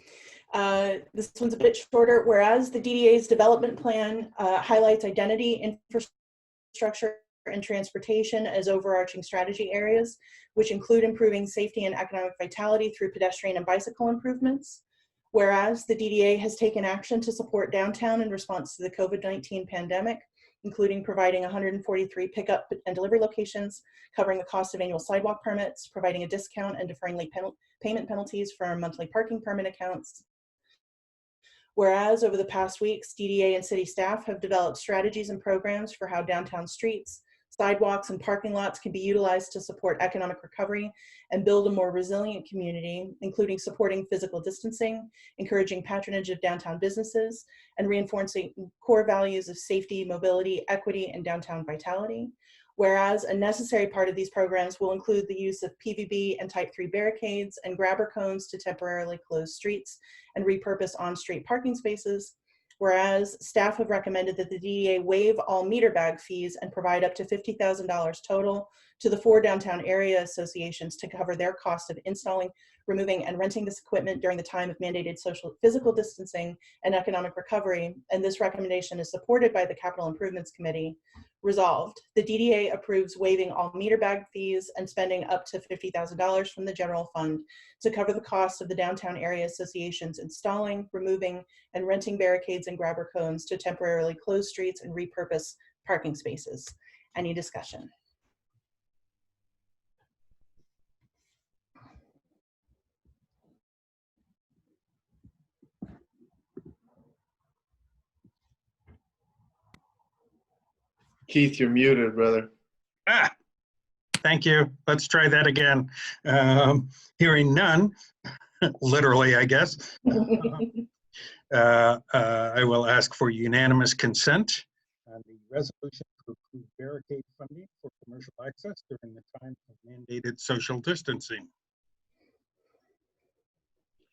This one's a bit shorter. Whereas the DDA's development plan highlights identity, infrastructure, and transportation as overarching strategy areas, which include improving safety and economic vitality through pedestrian and bicycle improvements. Whereas the DDA has taken action to support downtown in response to the COVID-19 pandemic, including providing 143 pickup and delivery locations, covering the cost of annual sidewalk permits, providing a discount and deferring late payment penalties for monthly parking permit accounts. Whereas over the past weeks, DDA and city staff have developed strategies and programs for how downtown streets, sidewalks, and parking lots can be utilized to support economic recovery and build a more resilient community, including supporting physical distancing, encouraging patronage of downtown businesses, and reinforcing core values of safety, mobility, equity, and downtown vitality. Whereas a necessary part of these programs will include the use of PVB and Type 3 barricades and grabber cones to temporarily close streets and repurpose on-street parking spaces. Whereas staff have recommended that the DDA waive all meter bag fees and provide up to $50,000 total to the 4 downtown area associations to cover their cost of installing, removing, and renting this equipment during the time of mandated social physical distancing and economic recovery. And this recommendation is supported by the Capital Improvements Committee. Resolved, the DDA approves waiving all meter bag fees and spending up to $50,000 from the general fund to cover the cost of the downtown area associations installing, removing, and renting barricades and grabber cones to temporarily close streets and repurpose parking spaces. Any discussion? Keith, you're muted, brother. Thank you. Let's try that again. Hearing none, literally, I guess, I will ask for unanimous consent on the resolution to approve barricade funding for commercial access during the time of mandated social distancing.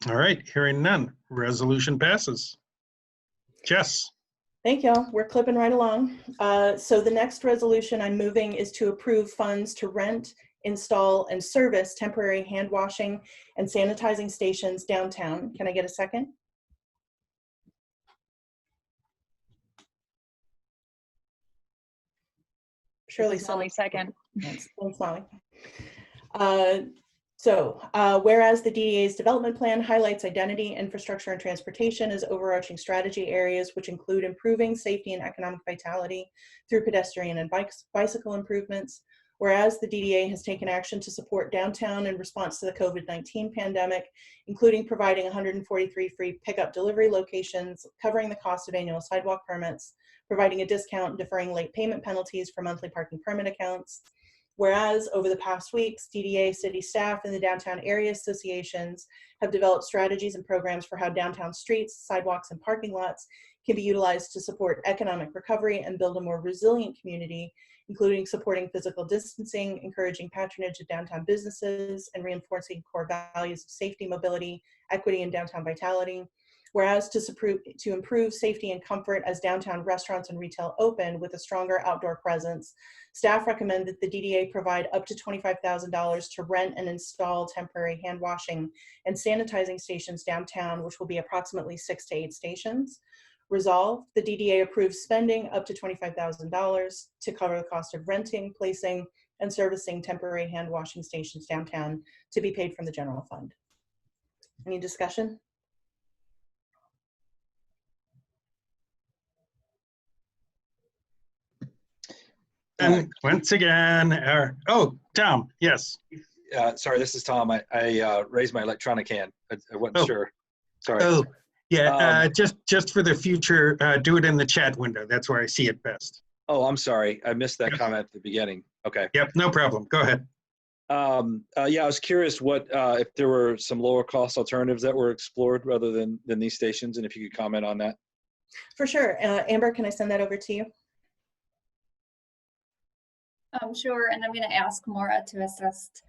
All right, hearing none, resolution passes. Jess. Thank y'all. We're clipping right along. So the next resolution I'm moving is to approve funds to rent, install, and service temporary hand washing and sanitizing stations downtown. Can I get a second? Shirley, Molly, second. Thanks, Molly. Whereas the DDA's development plan highlights identity, infrastructure, and transportation as overarching strategy areas, which include improving safety and economic vitality through pedestrian and bicycle improvements. Whereas the DDA has taken action to support downtown in response to the COVID-19 pandemic, including providing 143 free pickup delivery locations, covering the cost of annual sidewalk permits, providing a discount and deferring late payment penalties for monthly parking permit accounts. Whereas over the past weeks, DDA, city staff, and the downtown area associations have developed strategies and programs for how downtown streets, sidewalks, and parking lots can be utilized to support economic recovery and build a more resilient community, including supporting physical distancing, encouraging patronage of downtown businesses, and reinforcing core values of safety, mobility, equity, and downtown vitality. Whereas to improve safety and comfort as downtown restaurants and retail open with a stronger outdoor presence, staff recommend that the DDA provide up to $25,000 to rent and install temporary hand washing and sanitizing stations downtown, which will be approximately 6 to 8 stations. Resolved, the DDA approves spending up to $25,000 to cover the cost of renting, placing, and servicing temporary hand washing stations downtown to be paid from the general fund. Any discussion? And once again, oh, Tom, yes. Sorry, this is Tom. I raised my electronic hand. I wasn't Oh. sure. Sorry. Oh, yeah, just for the future, do it in the chat window. That's where I see it best. Oh, I'm sorry. I missed that comment at the beginning. Okay. Yep, no problem. Go ahead. Yeah, I was curious what if there were some lower cost alternatives that were explored rather than these stations, and if you could comment on that. For sure. Amber, can I send that over to you? Sure, and I'm going to ask Maura to assist.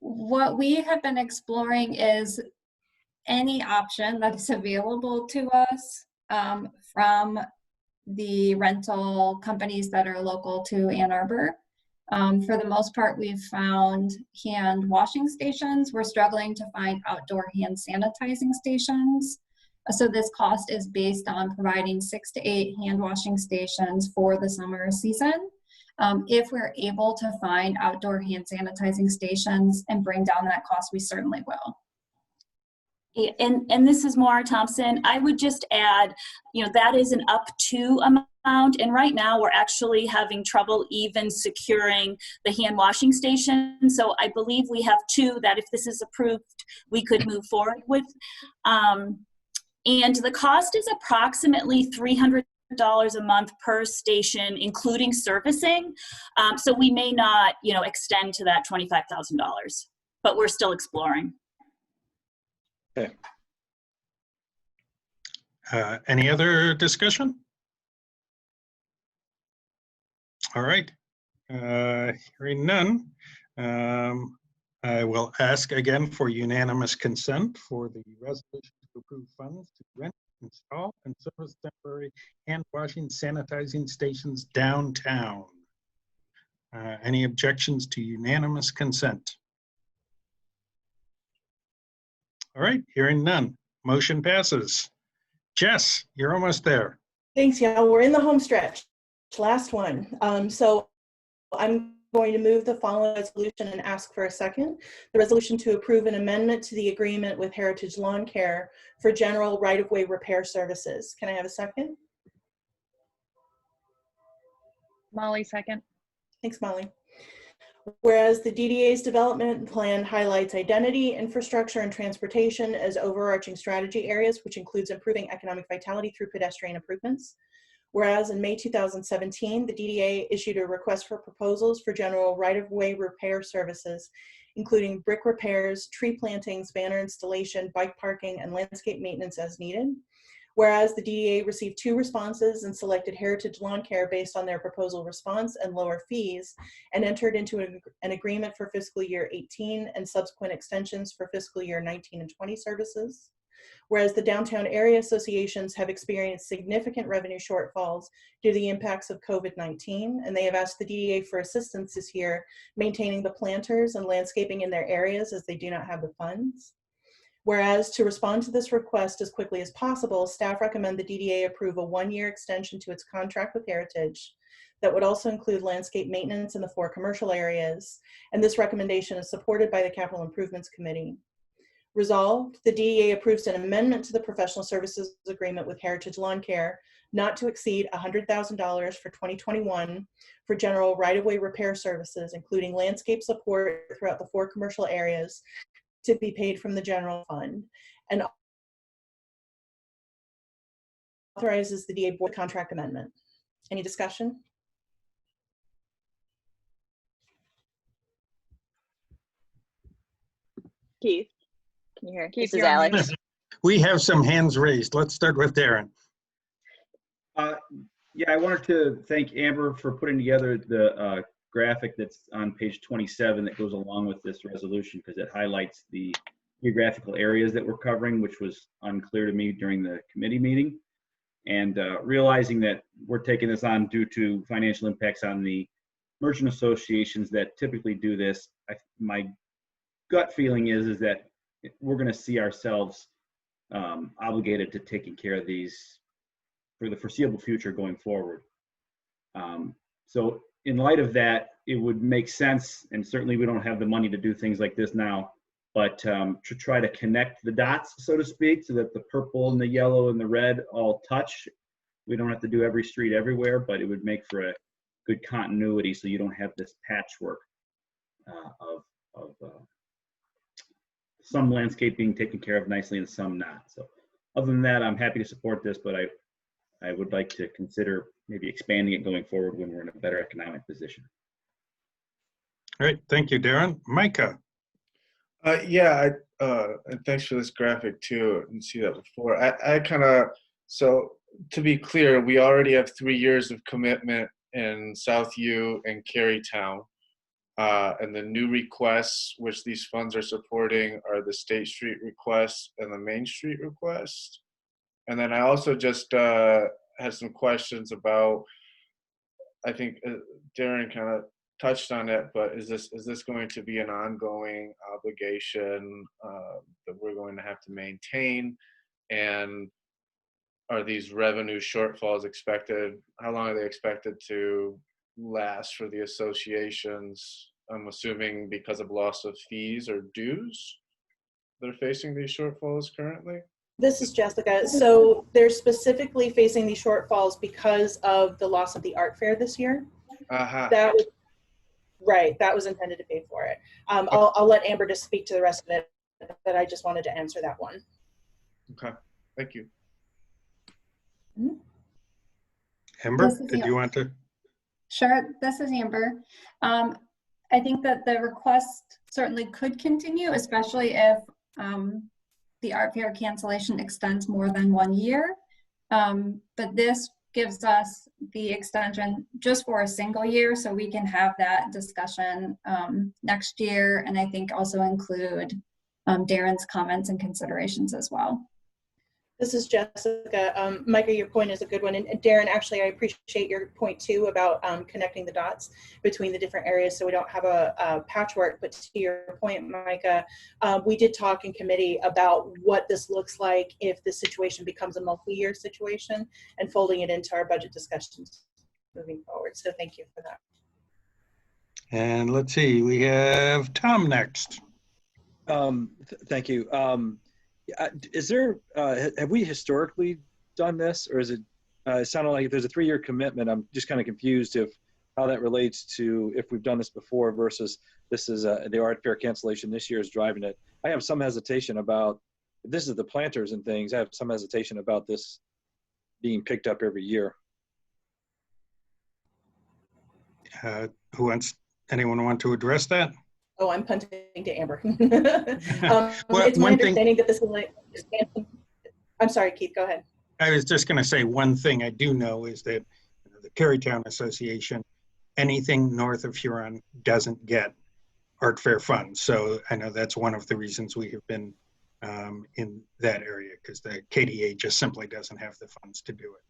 What we have been exploring is any option that is available to us from the rental companies that are local to Ann Arbor. For the most part, we've found hand washing stations. We're struggling to find outdoor hand sanitizing stations. So this cost is based on providing 6 to 8 hand washing stations for the summer season. If we're able to find outdoor hand sanitizing stations and bring down that cost, we certainly will. And this is Maura Thompson. I would just add, that is an up to amount. And right now we're actually having trouble even securing the hand washing station. So I believe we have 2 that if this is approved, we could move forward with. And the cost is approximately $300 a month per station, including servicing. So we may not, extend to that $25,000, but we're still exploring. Okay. Any other discussion? All right. Hearing none, I will ask again for unanimous consent for the resolution to approve funds to rent, install, and service temporary hand washing sanitizing stations downtown. Any objections to unanimous consent? All right, hearing none. Motion passes. Jess, you're almost there. Thanks, yeah. We're in the home stretch. Last one. So I'm going to move the following resolution and ask for a second. The resolution to approve an amendment to the agreement with Heritage Lawn Care for general right-of-way repair services. Can I have a second? Molly, second. Thanks, Molly. Whereas the DDA's development plan highlights identity, infrastructure, and transportation as overarching strategy areas, which includes improving economic vitality through pedestrian improvements. Whereas in May 2017, the DDA issued a request for proposals for general right-of-way repair services, including brick repairs, tree plantings, banner installation, bike parking, and landscape maintenance as needed. Whereas the DDA received 2 responses and selected Heritage Lawn Care based on their proposal response and lower fees, and entered into an agreement for fiscal year 18 and subsequent extensions for fiscal year 19 and 20 services. Whereas the downtown area associations have experienced significant revenue shortfalls due to the impacts of COVID-19, and they have asked the DDA for assistance this year, maintaining the planters and landscaping in their areas as they do not have the funds. Whereas to respond to this request as quickly as possible, staff recommend the DDA approve a 1-year extension to its contract with Heritage that would also include landscape maintenance in the 4 commercial areas, and this recommendation is supported by the Capital Improvements Committee. Resolved, the DDA approves an amendment to the professional services agreement with Heritage Lawn Care not to exceed $100,000 for 2021 for general right-of-way repair services, including landscape support throughout the 4 commercial areas, to be paid from the general fund, and authorizes the DDA board contract amendment. Any discussion? Keith, can you hear? Keith, This is Alex. We have some hands raised. Let's start with Darren. Yeah, I wanted to thank Amber for putting together the graphic that's on page 27 that goes along with this resolution, because it highlights the geographical areas that we're covering, which was unclear to me during the committee meeting. And realizing that we're taking this on due to financial impacts on the merchant associations that typically do this, my gut feeling is that we're going to see ourselves obligated to taking care of these for the foreseeable future going forward. So in light of that, it would make sense, and certainly we don't have the money to do things like this now, but to try to connect the dots, so to speak, so that the purple and the yellow and the red all touch, We don't have to do every street everywhere, but it would make for a good continuity so you don't have this patchwork of some landscape being taken care of nicely and some not. So other than that, I'm happy to support this, but I would like to consider maybe expanding it going forward when we're in a better economic position. All right, thank you, Darren. Micah. Yeah, and thanks for this graphic too. I didn't see that before. I kind of, so to be clear, we already have 3 years of commitment in South U and Carytown. And the new requests, which these funds are supporting, are the State Street request and the Main Street request. And then I also just had some questions about, I think Darren kind of touched on it, but is this going to be an ongoing obligation that we're going to have to maintain? And are these revenue shortfalls expected? How long are they expected to last for the associations? I'm assuming because of loss of fees or dues they're facing these shortfalls currently? This is Jessica. So they're specifically facing these shortfalls because of the loss of the art fair this year. That was, right, that was intended to pay for it. I'll let Amber just speak to the rest of it, but I just wanted to answer that one. Okay, thank you. Amber, did you want to? Sure, this is Amber. I think that the request certainly could continue, especially if the art fair cancellation extends more than 1 year. But this gives us the extension just for a single year, so we can have that discussion next year, and I think also include Darren's comments and considerations as well. This is Jessica. Micah, your point is a good one. And Darren, actually, I appreciate your point too about connecting the dots between the different areas so we don't have a patchwork. But to your point, Micah, we did talk in committee about what this looks like if the situation becomes a multi-year situation and folding it into our budget discussions moving forward. So thank you for that. And let's see, we have Tom next. Thank you. Is there, have we historically done this, or is it, it sounded like if there's a 3-year commitment, I'm just kind of confused if how that relates to if we've done this before versus this is the art fair cancellation this year is driving it. I have some hesitation about, if this is the planters and things, I have some hesitation about this being picked up every year. Anyone want to address that? Oh, I'm punting to Amber. Well, it's my understanding that this will expand. I'm sorry, Keith, go ahead. I was just going to say one thing I do know is that the Carytown Association, anything north of Huron doesn't get art fair funds. So I know that's one of the reasons we have been in that area, because the KDA just simply doesn't have the funds to do it.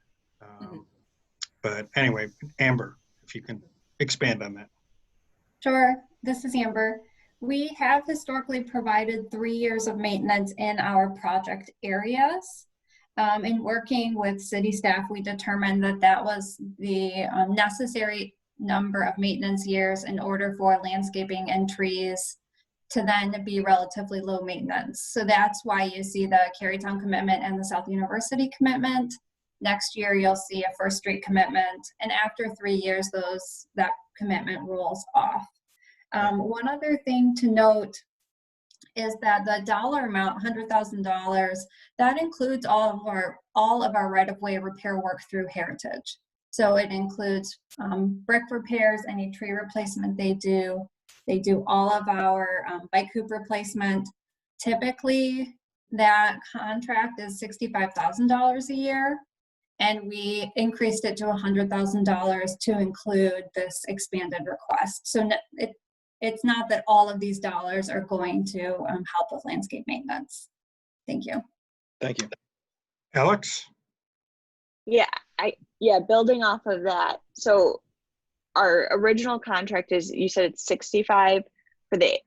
But anyway, Amber, if you can expand on that. Sure, this is Amber. We have historically provided 3 years of maintenance in our project areas. In working with city staff, we determined that that was the necessary number of maintenance years in order for landscaping and trees to then be relatively low maintenance. So that's why you see the Carytown commitment and the South University commitment. Next year, you'll see a First Street commitment, and after 3 years, that commitment rolls off. One other thing to note is that the dollar amount, $100,000, that includes all of our right-of-way repair work through Heritage. So it includes brick repairs, any tree replacement they do. They do all of our bike hoop replacement. Typically, that contract is $65,000 a year. And we increased it to $100,000 to include this expanded request. So it's not that all of these dollars are going to help with landscape maintenance. Thank you. Thank you. Alex? Yeah, building off of that. So our original contract is, you said it's 65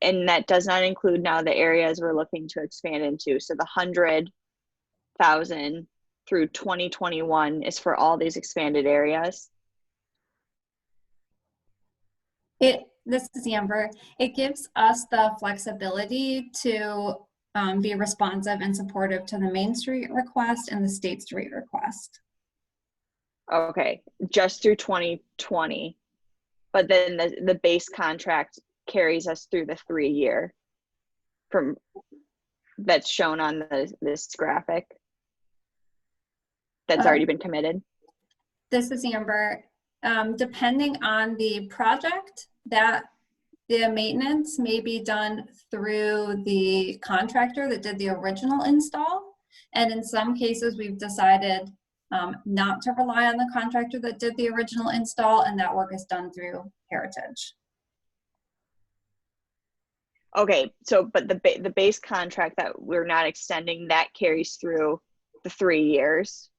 and that does not include now the areas we're looking to expand into. So the 100,000 through 2021 is for all these expanded areas. This is Amber. It gives us the flexibility to be responsive and supportive to the Main Street request and the State Street request. Okay, just through 2020, but then the base contract carries us through the 3-year from that's shown on this graphic that's already been committed. This is Amber. Depending on the project, that the maintenance may be done through the contractor that did the original install. And in some cases, we've decided not to rely on the contractor that did the original install, and that work is done through Heritage. Okay, so but the base contract that we're not extending, that carries through the 3 years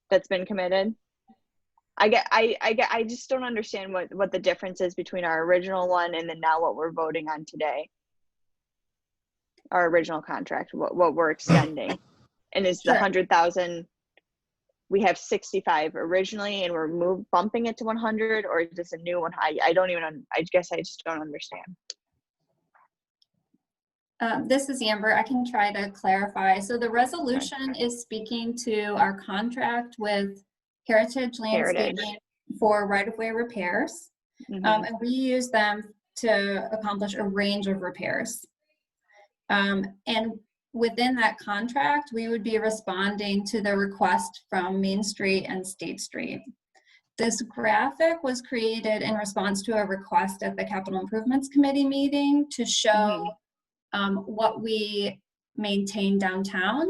that's been committed. I just don't understand what the difference is between our original one and then now what we're voting on today. Our original contract, what we're extending. And is the 100,000, we have 65 originally and we're bumping it to 100, or is this a new one? I don't even, I guess I just don't understand. This is Amber. I can try to clarify. So the resolution is speaking to our contract with Heritage Landscaping for right-of-way repairs. And we use them to accomplish a range of repairs. And within that contract, we would be responding to the request from Main Street and State Street. This graphic was created in response to a request at the Capital Improvements Committee meeting to show what we maintain downtown.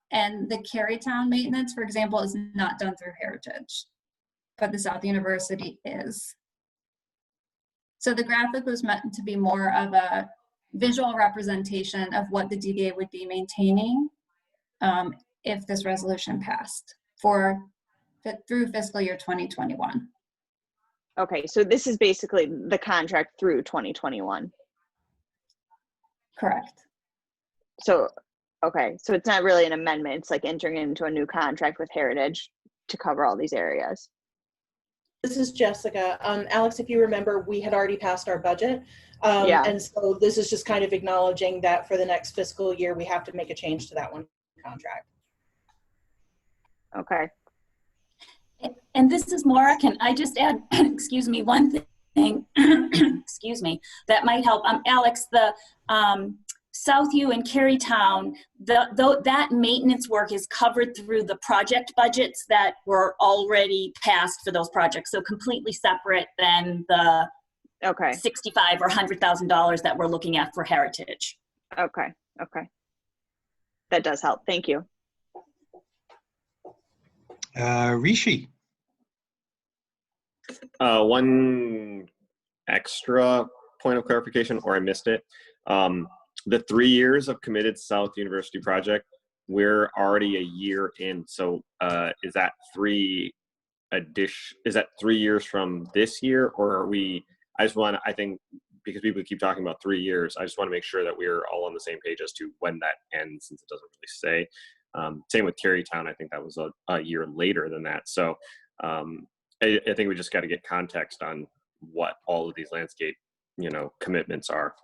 And the Carytown maintenance, for example, is not done through Heritage, but the South University is. So the graphic was meant to be more of a visual representation of what the DDA would be maintaining if this resolution passed through fiscal year 2021. Okay, so this is basically the contract through 2021. Correct. So, okay, so it's not really an amendment. It's like entering into a new contract with Heritage to cover all these areas. This is Jessica. Alex, if you remember, we had already passed our budget. And so this is just kind of acknowledging that for the next fiscal year, we have to make a change to that one contract. Okay. And this is Maura. Can I just add, excuse me, one thing, excuse me, that might help. Alex, the Southview and Carytown, that maintenance work is covered through the project budgets that were already passed for those projects. So completely separate than the $65,000 or $100,000 that we're looking at for Heritage. Okay, okay. That does help. Thank you. Rishi. One extra point of clarification, or I missed it. The 3 years of committed South University project, we're already a year in. So is that 3 years from this year, or are we? I think because people keep talking about 3 years, I just want to make sure that we're all on the same page as to when that ends, since it doesn't really say. Same with Carytown. I think that was a year later than that. So I think we just got to get context on what all of these landscape, commitments are.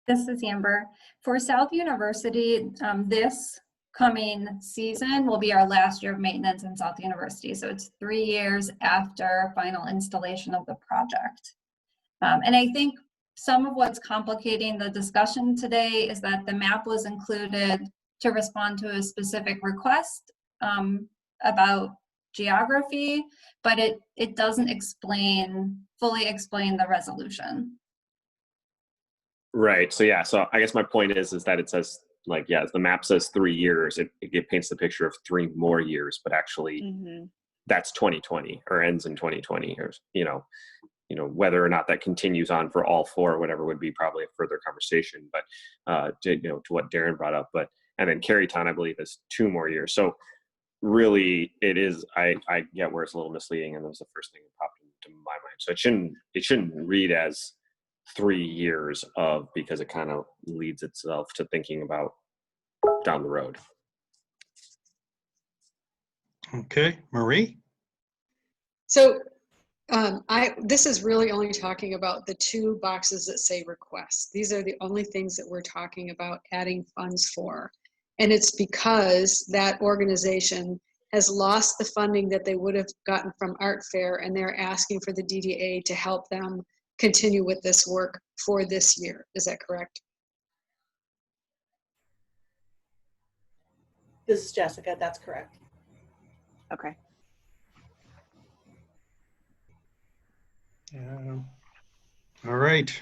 This is Amber. For South University, this coming season will be our last year of maintenance in South University. So it's 3 years after final installation of the project. And I think some of what's complicating the discussion today is that the map was included to respond to a specific request about geography, but it doesn't fully explain the resolution. Right. So yeah. So I guess my point is that it says, the map says 3 years. It paints the picture of 3 more years, but actually that's 2020 or ends in 2020, or whether or not that continues on for all 4 or whatever would be probably a further conversation. But to what Darren brought up, and then Carytown, I believe, is 2 more years. So really, it is. I get where it's a little misleading, and that was the first thing that popped into my mind. So it shouldn't read as 3 years because it kind of leads itself to thinking about down the road. Okay, Marie. So this is really only talking about the 2 boxes that say request. These are the only things that we're talking about adding funds for. And it's because that organization has lost the funding that they would have gotten from Art Fair, and they're asking for the DDA to help them continue with this work for this year. Is that correct? This is Jessica, that's correct. Okay. All right.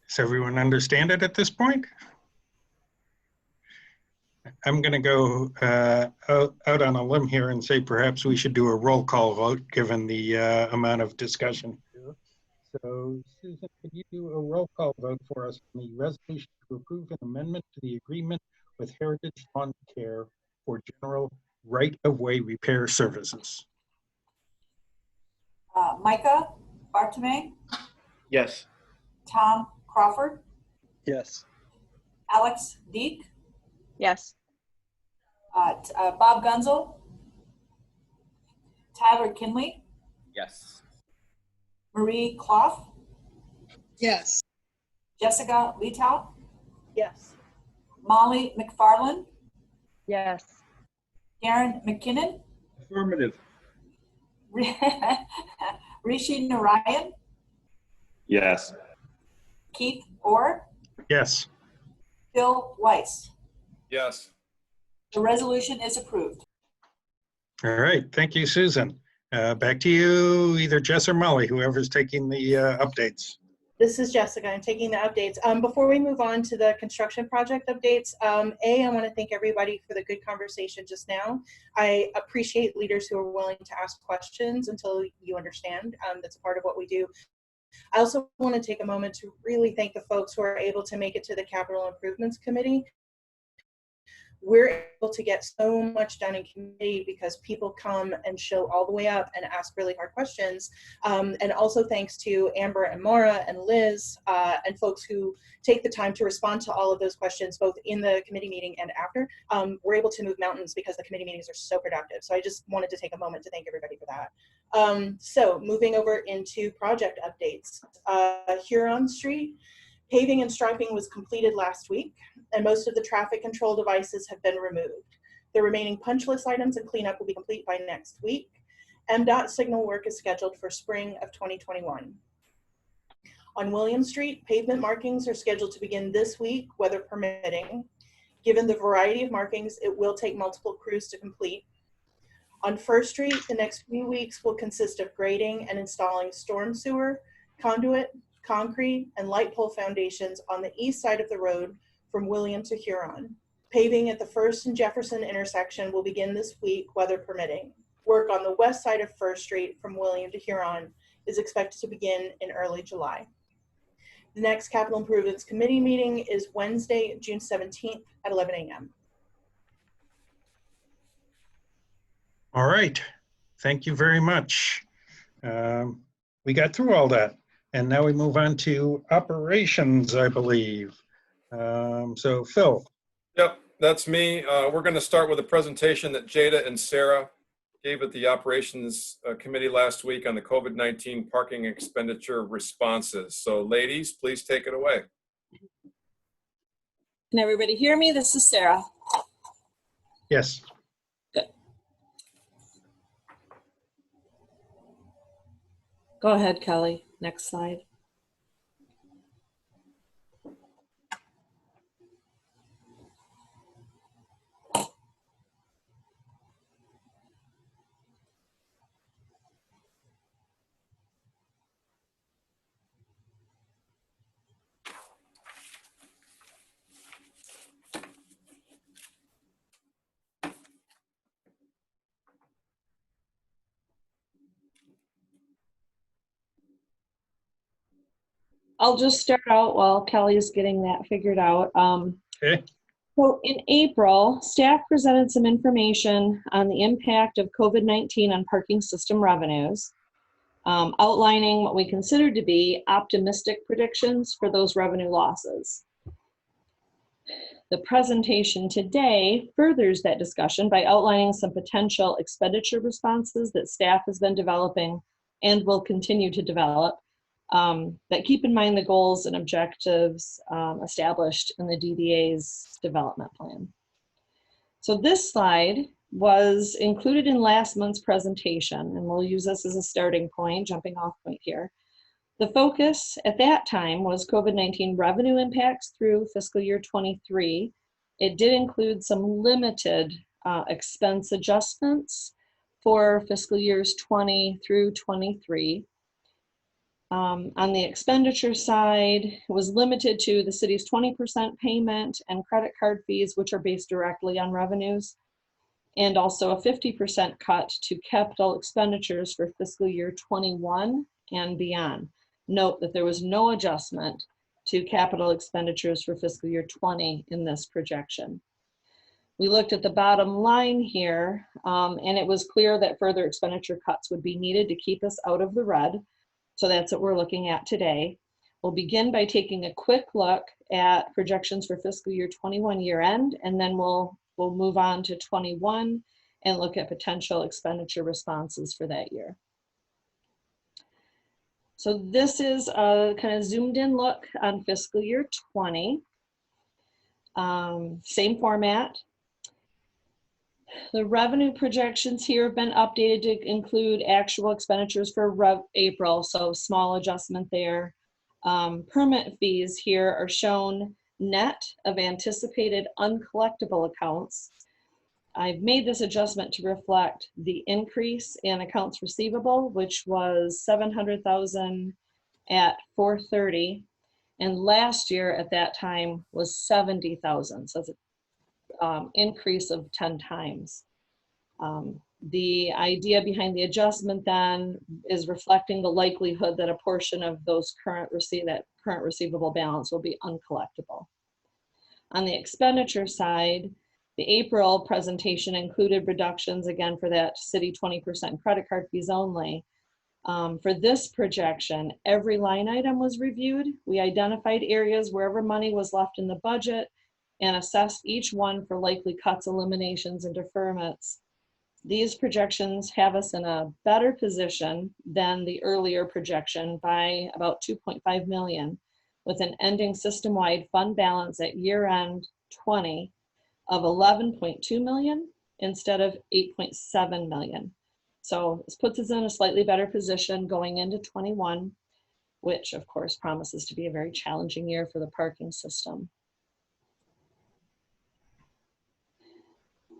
Does everyone understand it at this point? I'm going to go out on a limb here and say perhaps we should do a roll call vote given the amount of discussion here. So Susan, could you do a roll call vote for us on the resolution to approve an amendment to the agreement with Heritage Lawn Care for general right-of-way repair services? Micah Bartome, Yes. Tom Crawford, Yes. Alex Deek, Yes. Bob Gunzel, Tyler Kinley, Yes. Marie Clough, Yes. Jessica Letow, Yes. Molly McFarland, Yes. Karen McKinnon, Affirmative. Rishi Narayan, Yes. Keith Orr, Yes. Phil Weiss. Yes. The resolution is approved. All right. Thank you, Susan. Back to you, either Jess or Molly, whoever's taking the updates. This is Jessica. I'm taking the updates. Before we move on to the construction project updates, I want to thank everybody for the good conversation just now. I appreciate leaders who are willing to ask questions until you understand. That's part of what we do. I also want to take a moment to really thank the folks who are able to make it to the Capital Improvements Committee. We're able to get so much done in committee because people come and show all the way up and ask really hard questions. And also thanks to Amber and Maura and Liz and folks who take the time to respond to all of those questions, both in the committee meeting and after. We're able to move mountains because the committee meetings are so productive. So I just wanted to take a moment to thank everybody for that. So moving over into project updates. Huron Street. Paving and striping was completed last week, and most of the traffic control devices have been removed. The remaining punch list items and cleanup will be complete by next week. MDOT signal work is scheduled for spring of 2021. On William Street, pavement markings are scheduled to begin this week, weather permitting. Given the variety of markings, it will take multiple crews to complete. On First Street, the next few weeks will consist of grading and installing storm sewer, conduit, concrete, and light pole foundations on the east side of the road from William to Huron. Paving at the First and Jefferson intersection will begin this week, weather permitting. Work on the west side of First Street from William to Huron is expected to begin in early July. The next Capital Improvements Committee meeting is Wednesday, June 17th at 11 a.m. All right. Thank you very much. We got through all that. And now we move on to operations, I believe. So Phil. Yep, that's me. We're going to start with a presentation that Jada and Sarah gave at the Operations Committee last week on the COVID-19 parking expenditure responses. So ladies, please take it away. Can everybody hear me? This is Sarah. Yes. Good. Go ahead, Kelly. Next slide. I'll just start out while Kelly's getting that figured out. Okay. So in April, staff presented some information on the impact of COVID-19 on parking system revenues, outlining what we considered to be optimistic predictions for those revenue losses. The presentation today furthers that discussion by outlining some potential expenditure responses that staff has been developing and will continue to develop that keep in mind the goals and objectives established in the DDA's development plan. So this slide was included in last month's presentation, and we'll use this as a starting point, jumping off point here. The focus at that time was COVID-19 revenue impacts through fiscal year 23. It did include some limited expense adjustments for fiscal years 20 through 23. On the expenditure side, it was limited to the city's 20% payment and credit card fees, which are based directly on revenues, and also a 50% cut to capital expenditures for fiscal year 21 and beyond. Note that there was no adjustment to capital expenditures for fiscal year 20 in this projection. We looked at the bottom line here, and it was clear that further expenditure cuts would be needed to keep us out of the red. So that's what we're looking at today. We'll begin by taking a quick look at projections for fiscal year 21 year end, and then we'll move on to 21 and look at potential expenditure responses for that year. So this is a kind of zoomed in look on fiscal year 20. Same format. The revenue projections here have been updated to include actual expenditures for April, so small adjustment there. Permit fees here are shown net of anticipated uncollectible accounts. I've made this adjustment to reflect the increase in accounts receivable, which was $700,000 at 4/30, and last year at that time was $70,000. So it's an increase of 10 times. The idea behind the adjustment then is reflecting the likelihood that a portion of those current receivable balance will be uncollectible. On the expenditure side, the April presentation included reductions again for that city 20% credit card fees only. For this projection, every line item was reviewed. We identified areas wherever money was left in the budget and assessed each one for likely cuts, eliminations, and deferments. These projections have us in a better position than the earlier projection by about 2.5 million, with an ending system-wide fund balance at year-end 20 of 11.2 million instead of 8.7 million. So this puts us in a slightly better position going into 21, which of course promises to be a very challenging year for the parking system.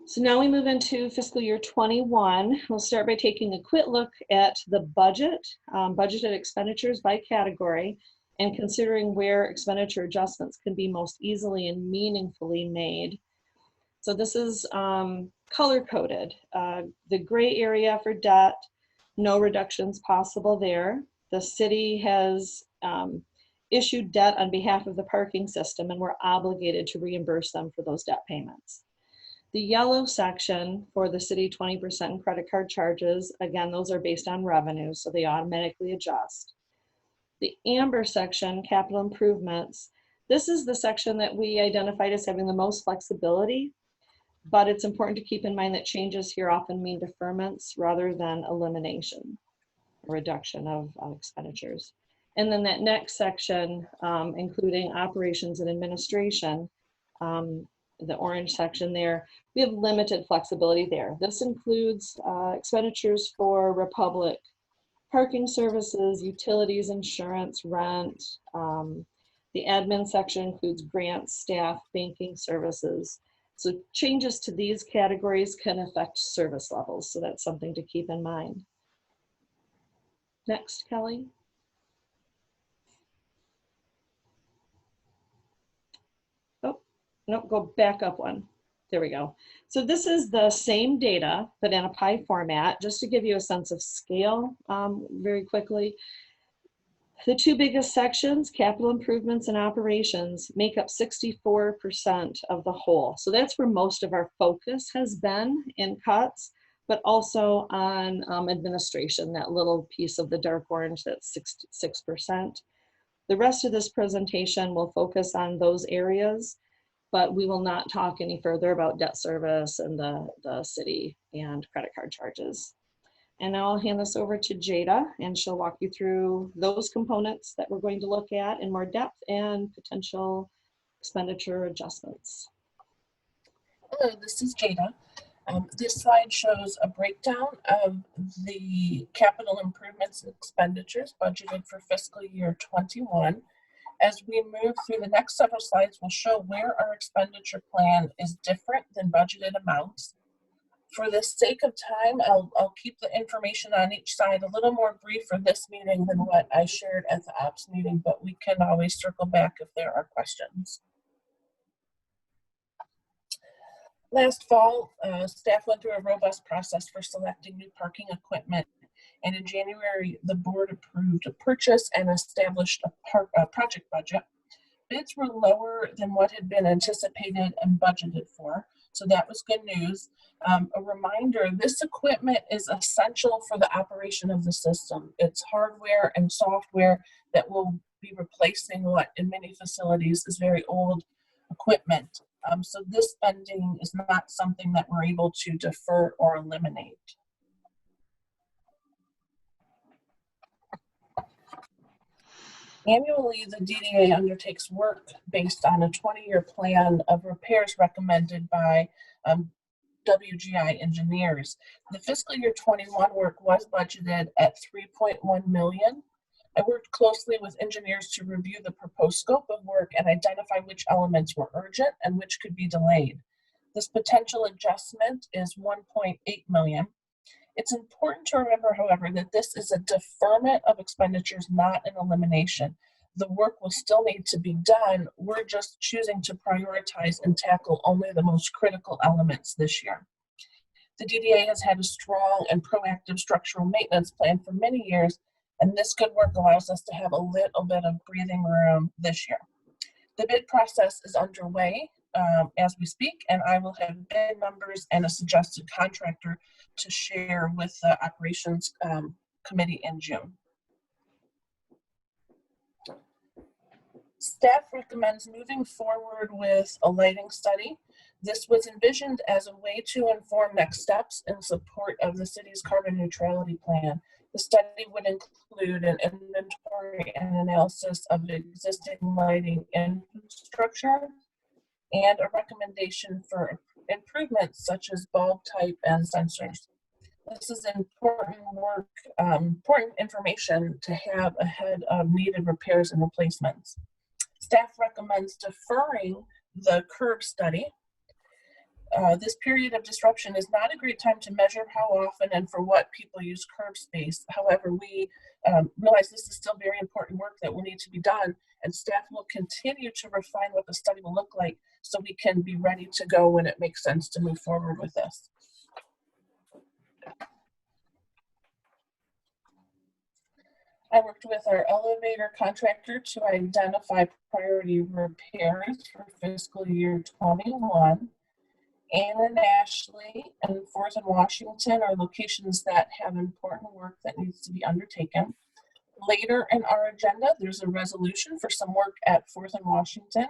So now we move into fiscal year 21. We'll start by taking a quick look at the budget, budgeted expenditures by category, and considering where expenditure adjustments can be most easily and meaningfully made. So this is color-coded. The gray area for debt, no reductions possible there. The city has issued debt on behalf of the parking system, and we're obligated to reimburse them for those debt payments. The yellow section for the city 20% credit card charges, again, those are based on revenue, so they automatically adjust. The amber section, capital improvements, this is the section that we identified as having the most flexibility, but it's important to keep in mind that changes here often mean deferments rather than elimination, or reduction of expenditures. And then that next section, including operations and administration, the orange section there, we have limited flexibility there. This includes expenditures for Republic parking services, utilities, insurance, rent. The admin section includes grants, staff, banking services. So changes to these categories can affect service levels. So that's something to keep in mind. Next, Kelly. Oh, no, go back up one. There we go. So this is the same data, but in a pie format, just to give you a sense of scale very quickly. The two biggest sections, capital improvements and operations, make up 64% of the whole. So that's where most of our focus has been in cuts, but also on administration, that little piece of the dark orange, that's 6%. The rest of this presentation will focus on those areas, but we will not talk any further about debt service and the city and credit card charges. And now I'll hand this over to Jada, and she'll walk you through those components that we're going to look at in more depth and potential expenditure adjustments. Hello, this is Jada. This slide shows a breakdown of the capital improvements and expenditures budgeted for fiscal year 21. As we move through the next several slides, we'll show where our expenditure plan is different than budgeted amounts. For the sake of time, I'll keep the information on each side a little more brief for this meeting than what I shared at the ops meeting, but we can always circle back if there are questions. Last fall, staff went through a robust process for selecting new parking equipment, and in January, the board approved a purchase and established a project budget. Bids were lower than what had been anticipated and budgeted for, so that was good news. A reminder, this equipment is essential for the operation of the system. It's hardware and software that will be replacing what in many facilities is very old equipment. So this spending is not something that we're able to defer or eliminate. Annually, the DDA undertakes work based on a 20-year plan of repairs recommended by WGI engineers. The fiscal year 21 work was budgeted at $3.1 million. I worked closely with engineers to review the proposed scope of work and identify which elements were urgent and which could be delayed. This potential adjustment is $1.8 million. It's important to remember, however, that this is a deferment of expenditures, not an elimination. The work will still need to be done. We're just choosing to prioritize and tackle only the most critical elements this year. The DDA has had a strong and proactive structural maintenance plan for many years, and this good work allows us to have a little bit of breathing room this year. The bid process is underway as we speak, and I will have bid numbers and a suggested contractor to share with the operations committee in June. Staff recommends moving forward with a lighting study. This was envisioned as a way to inform next steps in support of the city's carbon neutrality plan. The study would include an inventory and analysis of existing lighting infrastructure and a recommendation for improvements such as bulb type and sensors. This is important work, important information to have ahead of needed repairs and replacements. Staff recommends deferring the curb study. This period of disruption is not a great time to measure how often and for what people use curb space. However, we realize this is still very important work that will need to be done, and staff will continue to refine what the study will look like so we can be ready to go when it makes sense to move forward with this. I worked with our elevator contractor to identify priority repairs for fiscal year 21. Ann and Ashley and 4th and Washington are locations that have important work that needs to be undertaken. Later in our agenda, there's a resolution for some work at 4th and Washington.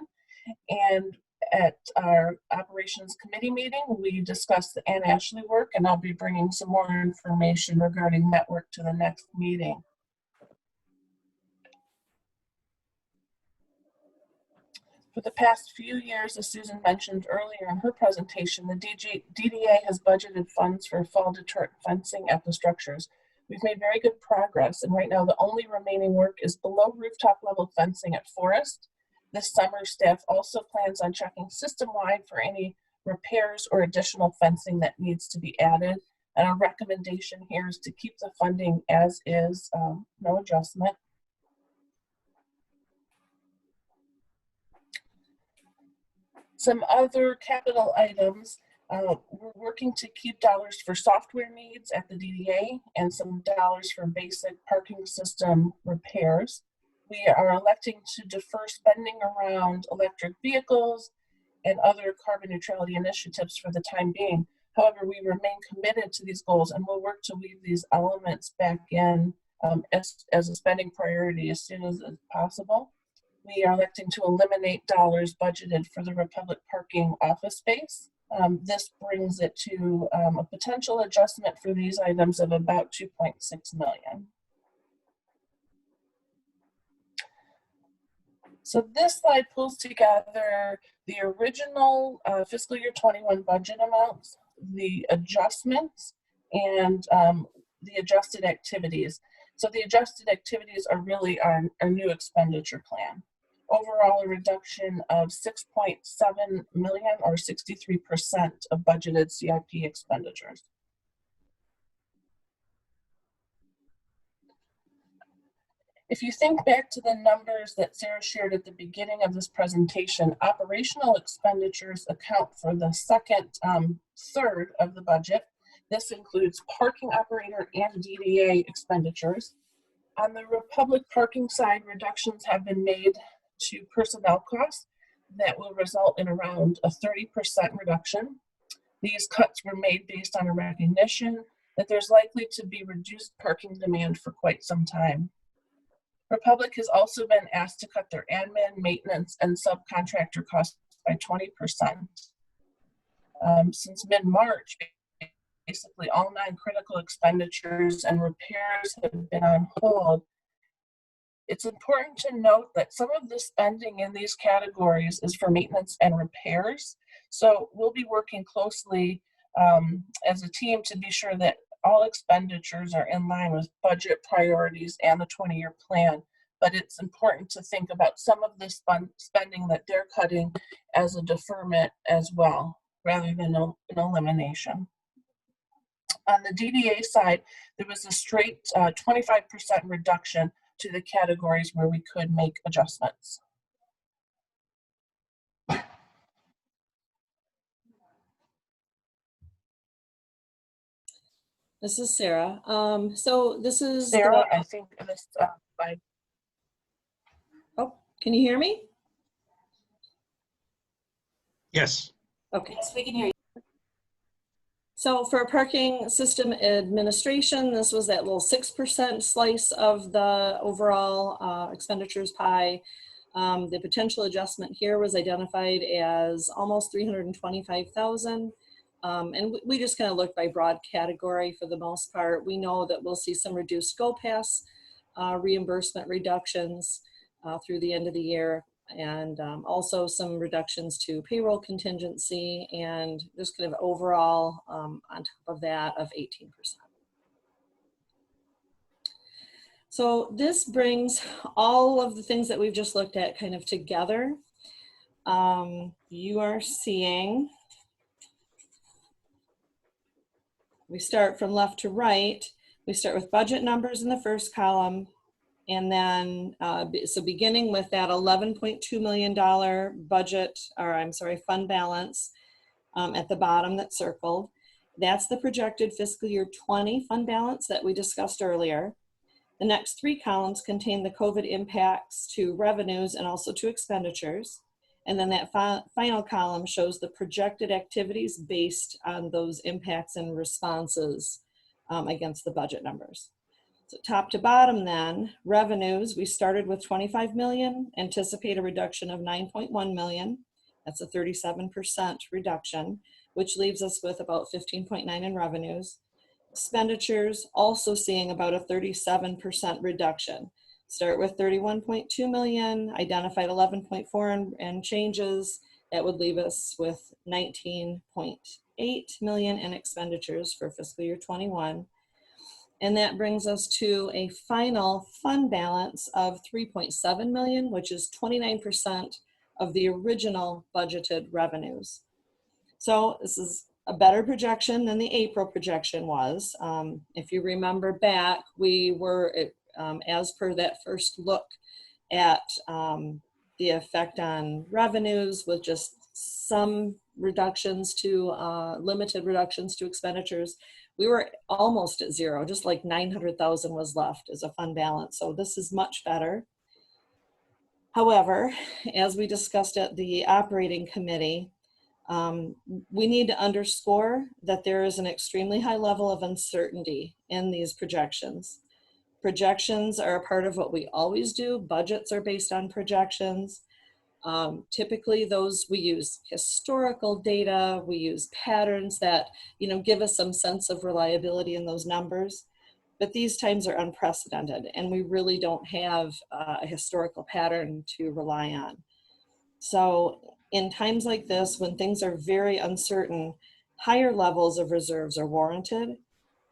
And at our operations committee meeting, we discussed the Ann Ashley work, and I'll be bringing some more information regarding that work to the next meeting. For the past few years, as Susan mentioned earlier in her presentation, the DDA has budgeted funds for fall deterrent fencing at the structures. We've made very good progress, and right now the only remaining work is below rooftop level fencing at Forest. This summer, staff also plans on checking system-wide for any repairs or additional fencing that needs to be added. And our recommendation here is to keep the funding as is, no adjustment. Some other capital items, we're working to keep dollars for software needs at the DDA and some dollars for basic parking system repairs. We are electing to defer spending around electric vehicles and other carbon neutrality initiatives for the time being. However, we remain committed to these goals and we'll work to weave these elements back in as a spending priority as soon as possible. We are electing to eliminate dollars budgeted for the Republic parking office space. This brings it to a potential adjustment for these items of about $2.6 million. So this slide pulls together the original fiscal year 21 budget amounts the adjustments and the adjusted activities. So the adjusted activities are really our new expenditure plan. Overall, a reduction of 6.7 million or 63% of budgeted CIP expenditures. If you think back to the numbers that Sarah shared at the beginning of this presentation, operational expenditures account for the second third of the budget. This includes parking operator and DDA expenditures. On the Republic parking side, reductions have been made to personnel costs that will result in around a 30% reduction. These cuts were made based on a recognition that there's likely to be reduced parking demand for quite some time. Republic has also been asked to cut their admin, maintenance, and subcontractor costs by 20%. Since mid-March, basically all non-critical expenditures and repairs have been on hold. It's important to note that some of the spending in these categories is for maintenance and repairs. So we'll be working closely as a team to be sure that all expenditures are in line with budget priorities and the 20-year plan. But it's important to think about some of this spending that they're cutting as a deferment as well, rather than an elimination. On the DDA side, there was a straight 25% reduction to the categories where we could make adjustments. This is Sarah. So this is Sarah, I think this by. Oh, can you hear me? Yes. Okay. Yes, we can hear you. So for parking system administration, this was that little 6% slice of the overall expenditures pie. The potential adjustment here was identified as almost 325,000. And we just kind of looked by broad category for the most part. We know that we'll see some reduced Go Pass reimbursement reductions through the end of the year, and also some reductions to payroll contingency, and just kind of overall on top of that of 18%. So this brings all of the things that we've just looked at kind of together. You are seeing, we start from left to right. We start with budget numbers in the first column. And then, so beginning with that $11.2 million budget, or I'm sorry, fund balance at the bottom that's circled. That's the projected fiscal year 20 fund balance that we discussed earlier. The next three columns contain the COVID impacts to revenues and also to expenditures. And then that final column shows the projected activities based on those impacts and responses against the budget numbers. So top to bottom then, revenues, we started with 25 million, anticipate a reduction of 9.1 million. That's a 37% reduction, which leaves us with about 15.9 in revenues. Expenditures, also seeing about a 37% reduction. Start with 31.2 million, identified 11.4 and changes. That would leave us with 19.8 million in expenditures for fiscal year 21. And that brings us to a final fund balance of 3.7 million, which is 29% of the original budgeted revenues. So this is a better projection than the April projection was. If you remember back, we were, as per that first look at the effect on revenues with just some reductions to, limited reductions to expenditures, we were almost at zero, just like 900,000 was left as a fund balance. So this is much better. However, as we discussed at the operating committee, we need to underscore that there is an extremely high level of uncertainty in these projections. Projections are a part of what we always do. Budgets are based on projections. Typically those, we use historical data, we use patterns that, give us some sense of reliability in those numbers, but these times are unprecedented and we really don't have a historical pattern to rely on. So in times like this, when things are very uncertain, higher levels of reserves are warranted.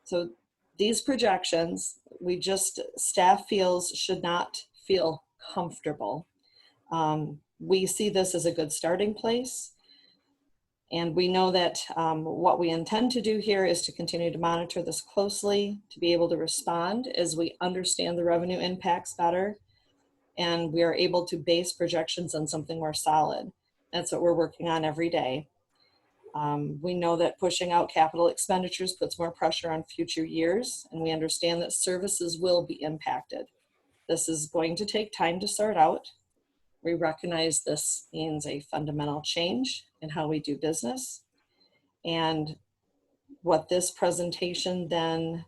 So these projections, staff feels should not feel comfortable. We see this as a good starting place. And we know that what we intend to do here is to continue to monitor this closely, to be able to respond as we understand the revenue impacts better, and we are able to base projections on something more solid. That's what we're working on every day. We know that pushing out capital expenditures puts more pressure on future years, and we understand that services will be impacted. This is going to take time to sort out. We recognize this means a fundamental change in how we do business. And what this presentation then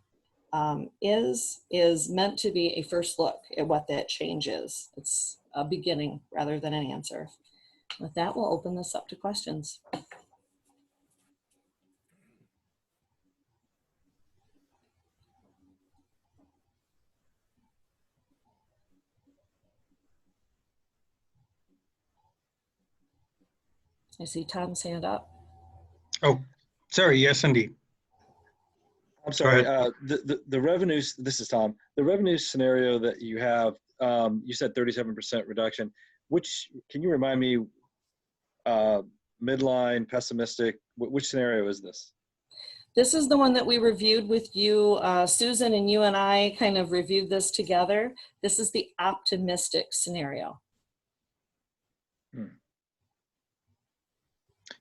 is meant to be a first look at what that change is. It's a beginning rather than an answer. With that, we'll open this up to questions. I see Tom's hand up. Oh, sorry. Yes, indeed. I'm sorry. The revenues, this is Tom. The revenue scenario that you have, you said 37% reduction. Can you remind me, midline, pessimistic, which scenario is this? This is the one that we reviewed with you. Susan and you and I kind of reviewed this together. This is the optimistic scenario.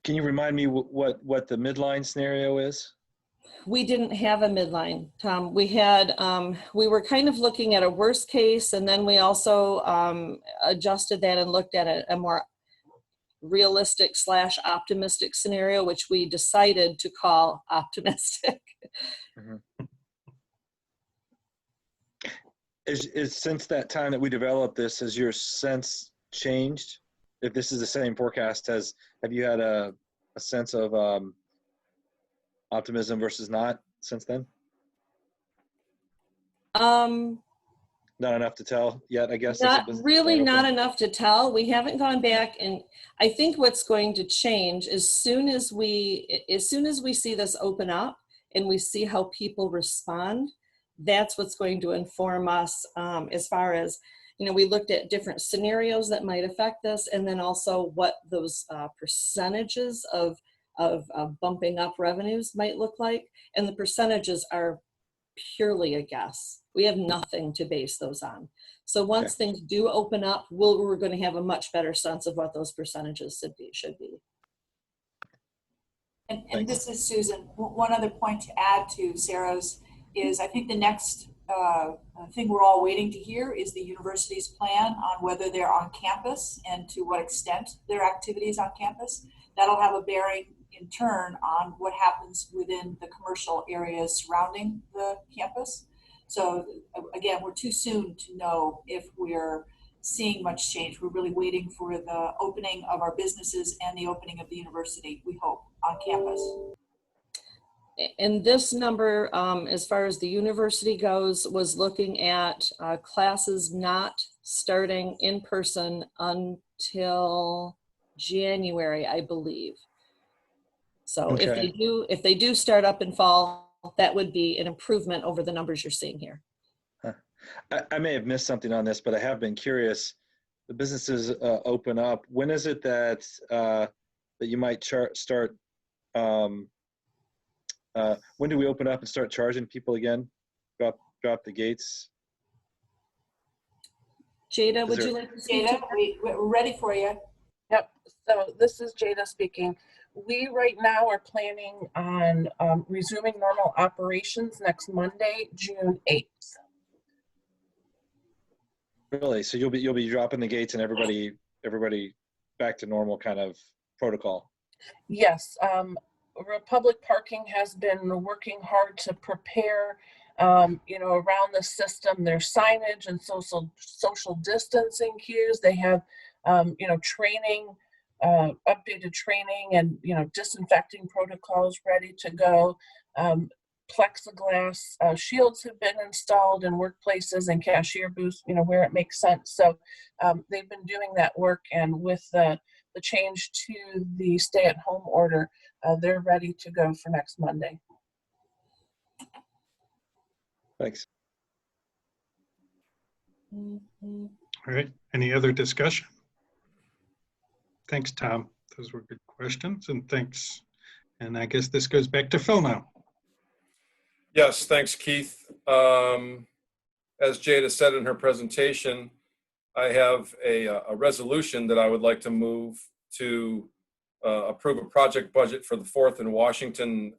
Can you remind me what the midline scenario is? We didn't have a midline, Tom. We had, we were kind of looking at a worst case, and then we also adjusted that and looked at a more realistic / optimistic scenario, which we decided to call optimistic. Mm-hmm. Is since that time that we developed this, has your sense changed? If this is the same forecast, have you had a sense of optimism versus not since then? Not enough to tell yet, I guess. Not really, not enough to tell. We haven't gone back, and I think what's going to change as soon as we see this open up and we see how people respond, that's what's going to inform us as far as, you know, we looked at different scenarios that might affect this, and then also what those percentages of bumping up revenues might look like. And the percentages are purely a guess. We have nothing to base those on. So once things do open up, we're going to have a much better sense of what those percentages should be. And this is Susan. One other point to add to Sarah's is I think the next thing we're all waiting to hear is the university's plan on whether they're on campus and to what extent their activities on campus. That'll have a bearing in turn on what happens within the commercial areas surrounding the campus. So again, we're too soon to know if we're seeing much change. We're really waiting for the opening of our businesses and the opening of the university, we hope, on campus. And this number, as far as the university goes, was looking at classes not starting in person until January, I believe. So if they do start up in fall, that would be an improvement over the numbers you're seeing here. I may have missed something on this, but I have been curious. The businesses open up. When is it that that you might start? When do we open up and start charging people again? Drop the gates. Jada, would you like to speak? Jada, we're ready for you. Yep. So this is Jada speaking. We right now are planning on resuming normal operations next Monday, June 8th. Really? So you'll be dropping the gates and everybody back to normal kind of protocol? Yes. Republic Parking has been working hard to prepare around the system. There's signage and social distancing cues. They have training, updated training and disinfecting protocols ready to go. Plexiglass shields have been installed in workplaces and cashier booths, where it makes sense. So they've been doing that work, and with the change to the stay-at-home order, they're ready to go for next Monday. Thanks. All right. Any other discussion? Thanks, Tom. Those were good questions, and thanks. And I guess this goes back to Phil now. Yes, thanks, Keith. As Jada said in her presentation, I have a resolution that I would like to move to approve a project budget for the 4th and Washington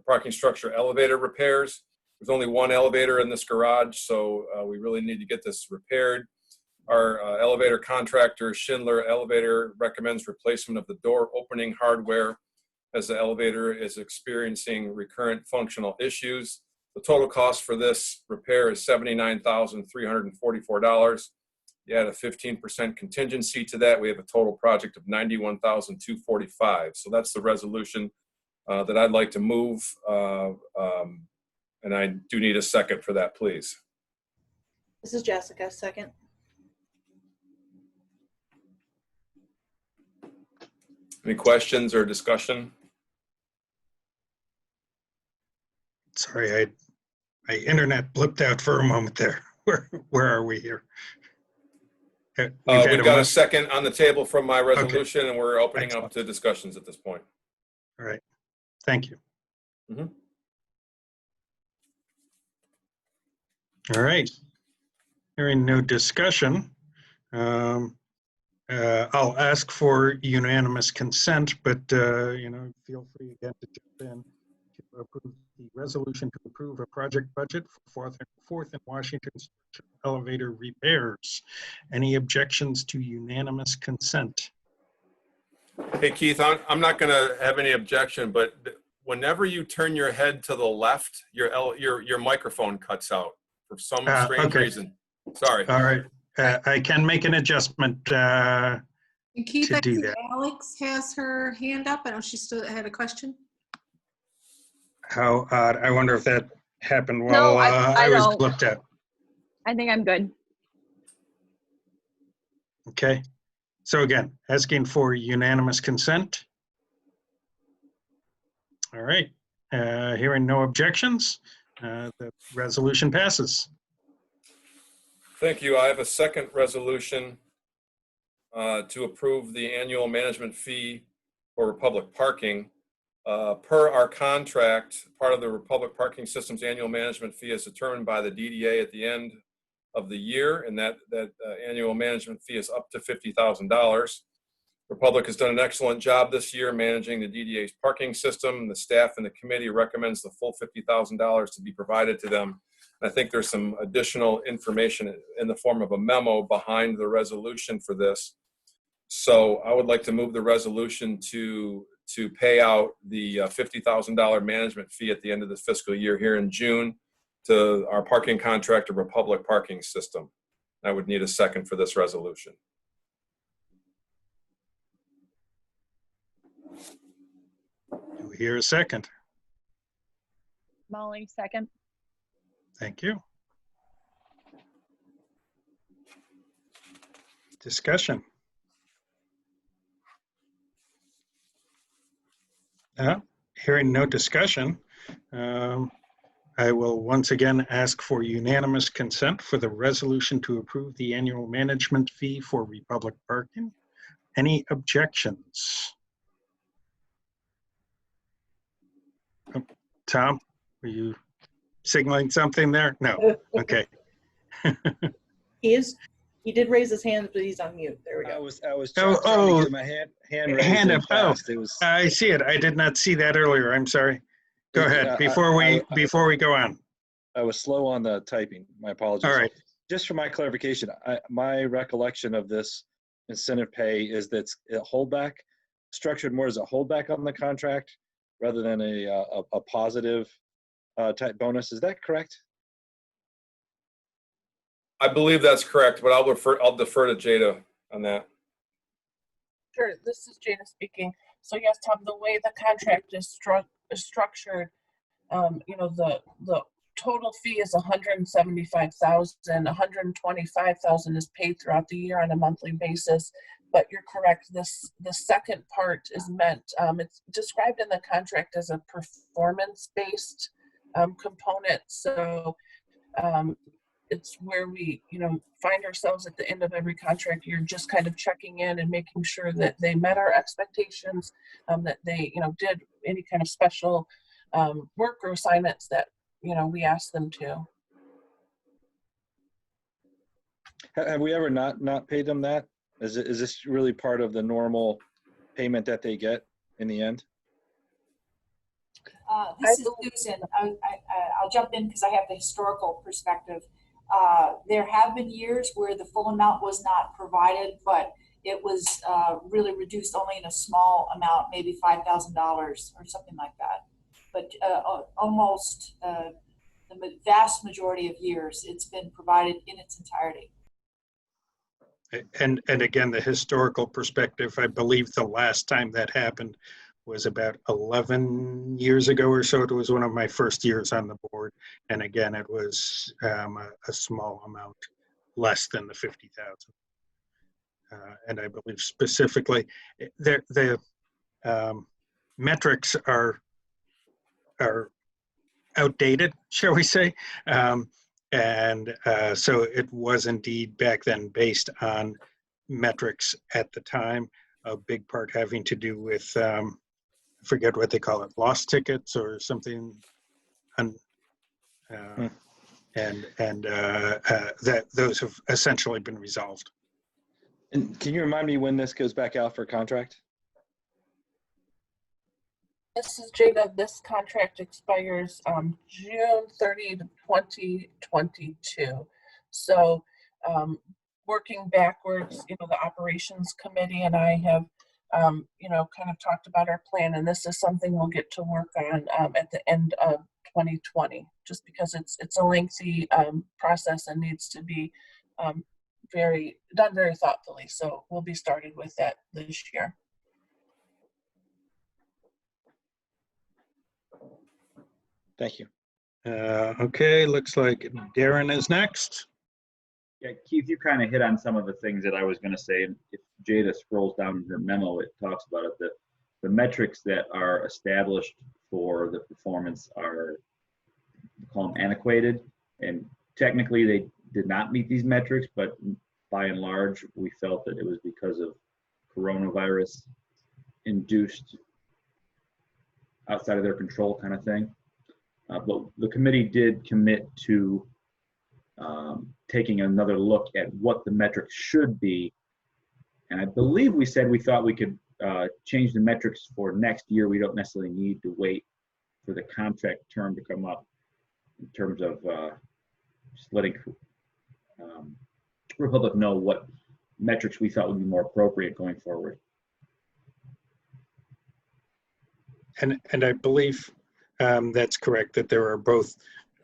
parking structure elevator repairs. There's only one elevator in this garage, so we really need to get this repaired. Our elevator contractor, Schindler Elevator, recommends replacement of the door opening hardware as the elevator is experiencing recurrent functional issues. The total cost for this repair is $79,344. You add a 15% contingency to that, we have a total project of $91,245. So that's the resolution that I'd like to move, and I do need a second for that, please. This is Jessica, second. Any questions or discussion? Sorry, my internet blipped out for a moment there. Where are we here? We've got a second on the table from my resolution, okay, and we're opening up to discussions at this point. All right. Thank you. Mm-hmm. All right. Hearing no discussion, I'll ask for unanimous consent, but feel free again to jump in to approve the resolution to approve a project budget for 4th and Washington elevator repairs. Any objections to unanimous consent? Hey, Keith, I'm not going to have any objection, but whenever you turn your head to the left, your microphone cuts out for some strange reason. Sorry. All right. I can make an adjustment and Keith, to do that. Alex has her hand up. I know she still had a question. How odd. I wonder if that happened while I was looked at. I think I'm good. Okay. So again, asking for unanimous consent. All right. Hearing no objections, the resolution passes. Thank you. I have a second resolution to approve the annual management fee for Republic Parking. Per our contract, part of the Republic Parking System's annual management fee is determined by the DDA at the end of the year, and that annual management fee is up to $50,000. Republic has done an excellent job this year managing the DDA's parking system. The staff and the committee recommends the full $50,000 to be provided to them. I think there's some additional information in the form of a memo behind the resolution for this. So I would like to move the resolution to pay out the $50,000 management fee at the end of the fiscal year here in June to our parking contractor, Republic Parking System. I would need a second for this resolution. Do we hear a second? Molly, second. Thank you. Discussion. Hearing no discussion, I will once again ask for unanimous consent for the resolution to approve the annual management fee for Republic Parking. Any objections? Tom, were you signaling something there? No. Okay. He did raise his hand, but he's on mute. There we go. I was trying to get my hand raised. Hand up. Fast. It was. I see it. I did not see that earlier. I'm sorry. Go ahead. Before we go on. I was slow on the typing. My apologies. All right. Just for my clarification, my recollection of this incentive pay is that it's a holdback, structured more as a holdback on the contract rather than a positive type bonus. Is that correct? I believe that's correct, but I'll defer to Jada on that. Sure, this is Jada speaking. So yes, Tom, the way the contract is structured, the total fee is $175,000. $125,000 is paid throughout the year on a monthly basis. but you're correct. The second part is meant, it's described in the contract as a performance-based component. So it's where we, find ourselves at the end of every contract year, just kind of checking in and making sure that they met our expectations, that they, did any kind of special work or assignments that, we asked them to. Have we ever not paid them that? Is this really part of the normal payment that they get in the end? This is Susan. I'll jump in because I have the historical perspective. There have been years where the full amount was not provided, but it was really reduced only in a small amount, maybe $5,000 or something like that. But almost the vast majority of years, it's been provided in its entirety. And again, the historical perspective, I believe the last time that happened was about 11 years ago or so. It was one of my first years on the board. And again, it was a small amount, less than the 50,000. And I believe specifically, the metrics are outdated, shall we say. So it was indeed back then based on metrics at the time, a big part having to do with, I forget what they call it, lost tickets or something. That those have essentially been resolved. And can you remind me when this goes back out for contract? This is Jada. This contract expires June 30, 2022. So working backwards, the operations committee and I have, kind of talked about our plan, and this is something we'll get to work on at the end of 2020, just because it's a lengthy process and needs to be done very thoughtfully. So we'll be starting with that this year. Thank you. Okay, looks like Darren is next. Yeah, Keith, you kind of hit on some of the things that I was going to say. And if Jada scrolls down in her memo, it talks about it. The metrics that are established for the performance are, we call them antiquated. And technically, they did not meet these metrics, but by and large, we felt that it was because of coronavirus induced outside of their control kind of thing. But the committee did commit to taking another look at what the metrics should be. And I believe we said we thought we could change the metrics for next year. We don't necessarily need to wait for the contract term to come up in terms of just letting Republic know what metrics we thought would be more appropriate going forward. And I believe that's correct, that there are both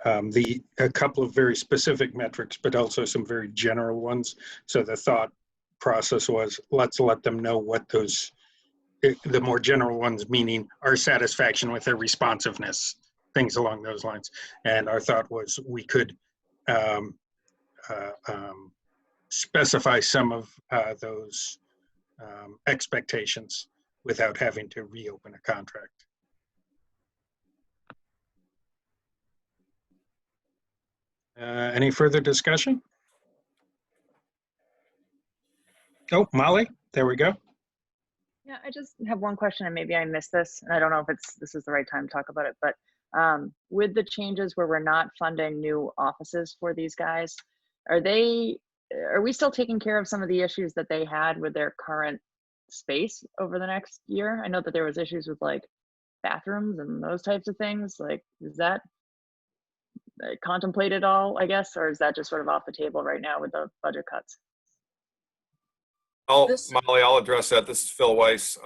a couple of very specific metrics, but also some very general ones. So the thought process was, let's let them know what those, the more general ones, meaning our satisfaction with their responsiveness, things along those lines. And our thought was we could specify some of those expectations without having to reopen a contract. Any further discussion? Oh, Molly, there we go. Yeah, I just have one question, and maybe I missed this, and I don't know if this is the right time to talk about it, but with the changes where we're not funding new offices for these guys, are we still taking care of some of the issues that they had with their current space over the next year? I know that there was issues with like bathrooms and those types of things. Like, is that contemplated all, I guess, or is that just sort of off the table right now with the budget cuts? Molly, I'll address that. This is Phil Weiss.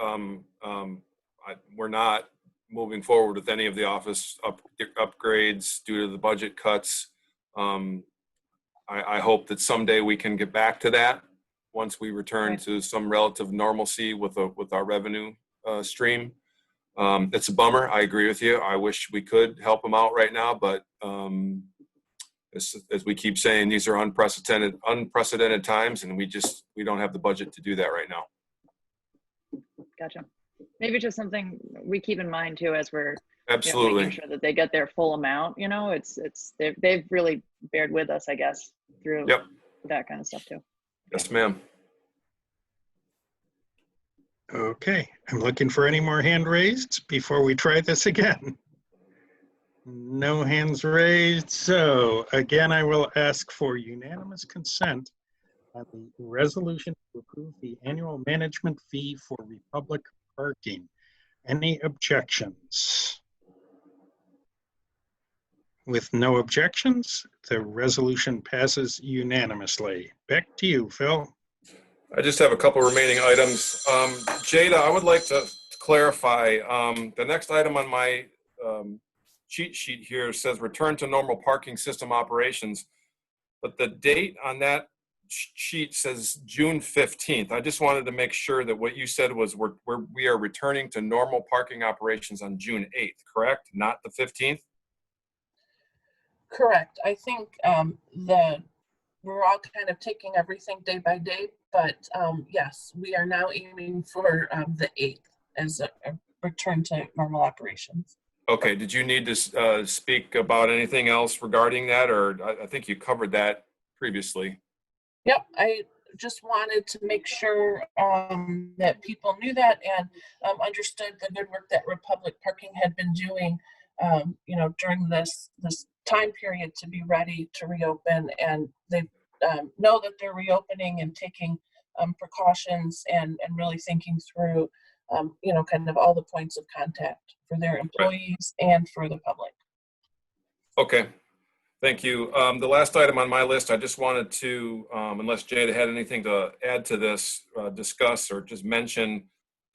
We're not moving forward with any of the office upgrades due to the budget cuts. I hope that someday we can get back to that once we return to some relative normalcy with our revenue stream. It's a bummer. I agree with you. I wish we could help them out right now, but as we keep saying, these are unprecedented times, and we don't have the budget to do that right now. Gotcha. Maybe just something we keep in mind too, as we're absolutely making sure that they get their full amount. They've really bared with us, I guess, through that kind of stuff too. Yes, ma'am. Okay, I'm looking for any more hand raised before we try this again. No hands raised. So again, I will ask for unanimous consent on the resolution to approve the annual management fee for Republic parking. Any objections? With no objections, the resolution passes unanimously. Back to you, Phil. I just have a couple remaining items. Jada, I would like to clarify, the next item on my cheat sheet here says return to normal parking system operations, but the date on that sheet says June 15th. I just wanted to make sure that what you said was we are returning to normal parking operations on June 8th, correct? Not the 15th? Correct. I think we're all kind of taking everything day by day, but yes, we are now aiming for the 8th as a return to normal operations. Okay, did you need to speak about anything else regarding that, or I think you covered that previously? Yep, I just wanted to make sure that people knew that and understood the good work that Republic Parking had been doing, during this time period to be ready to reopen, and they know that they're reopening and taking precautions and really thinking through, kind of all the points of contact for their employees and for the public. Okay, thank you. The last item on my list, I just wanted to, unless Jada had anything to add to this, discuss or just mention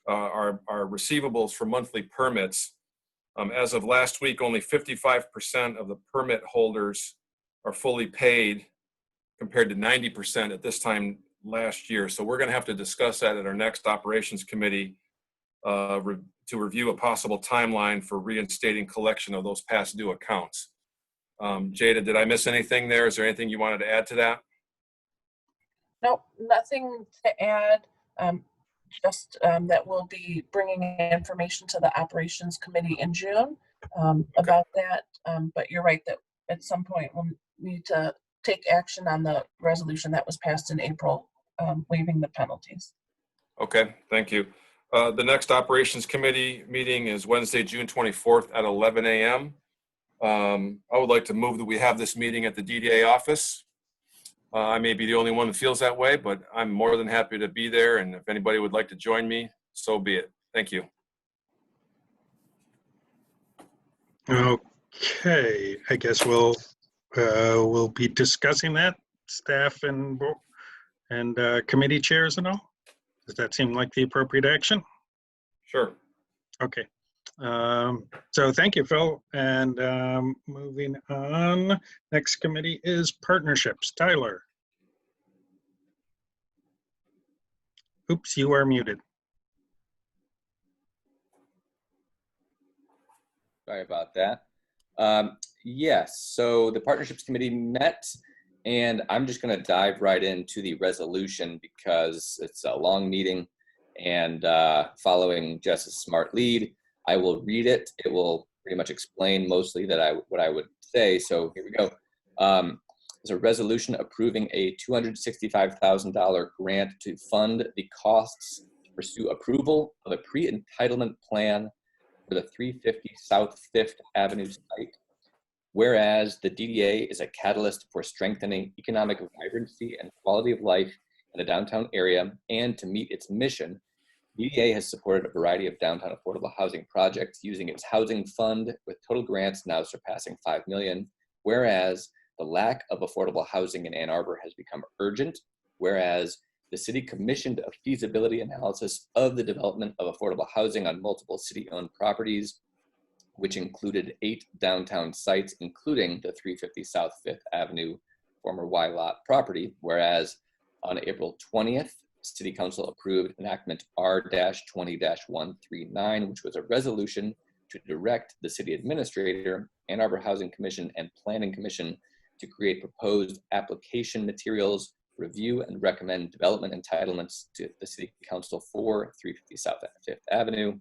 our receivables for monthly permits. As of last week, only 55% of the permit holders are fully paid compared to 90% at this time last year. So we're going to have to discuss that at our next operations committee to review a possible timeline for reinstating collection of those past due accounts. Jada, did I miss anything there? Is there anything you wanted to add to that? Nope, nothing to add. Just that we'll be bringing information to the operations committee in June about that. But you're right that at some point we'll need to take action on the resolution that was passed in April, waiving the penalties. Okay, thank you. The next operations committee meeting is Wednesday, June 24th at 11 a.m. I would like to move that we have this meeting at the DDA office. I may be the only one that feels that way, but I'm more than happy to be there. And if anybody would like to join me, so be it. Thank you. Okay, I guess we'll be discussing that, staff and committee chairs and all. Does that seem like the appropriate action? Sure. Okay. So thank you, Phil. And moving on, next committee is partnerships. Tyler. Oops, you are muted. Sorry about that. Yes, so the partnerships committee met, and I'm just going to dive right into the resolution because it's a long meeting, and following Jess's smart lead, I will read it. It will pretty much explain mostly what I would say. So here we go. There's a resolution approving a $265,000 grant to fund the costs to pursue approval of a pre-entitlement plan for the 350 South 5th Avenue site. Whereas the DDA is a catalyst for strengthening economic vibrancy and quality of life in the downtown area, and to meet its mission, DDA has supported a variety of downtown affordable housing projects using its housing fund, with total grants now surpassing $5 million. Whereas the lack of affordable housing in Ann Arbor has become urgent. Whereas the city commissioned a feasibility analysis of the development of affordable housing on multiple city-owned properties, which included 8 downtown sites, including the 350 South 5th Avenue former Y-Lot property. Whereas on April 20th, City Council approved enactment R-20-139, which was a resolution to direct the city administrator, Ann Arbor Housing Commission, and Planning Commission to create proposed application materials, review and recommend development entitlements to the City Council for 350 South 5th Avenue.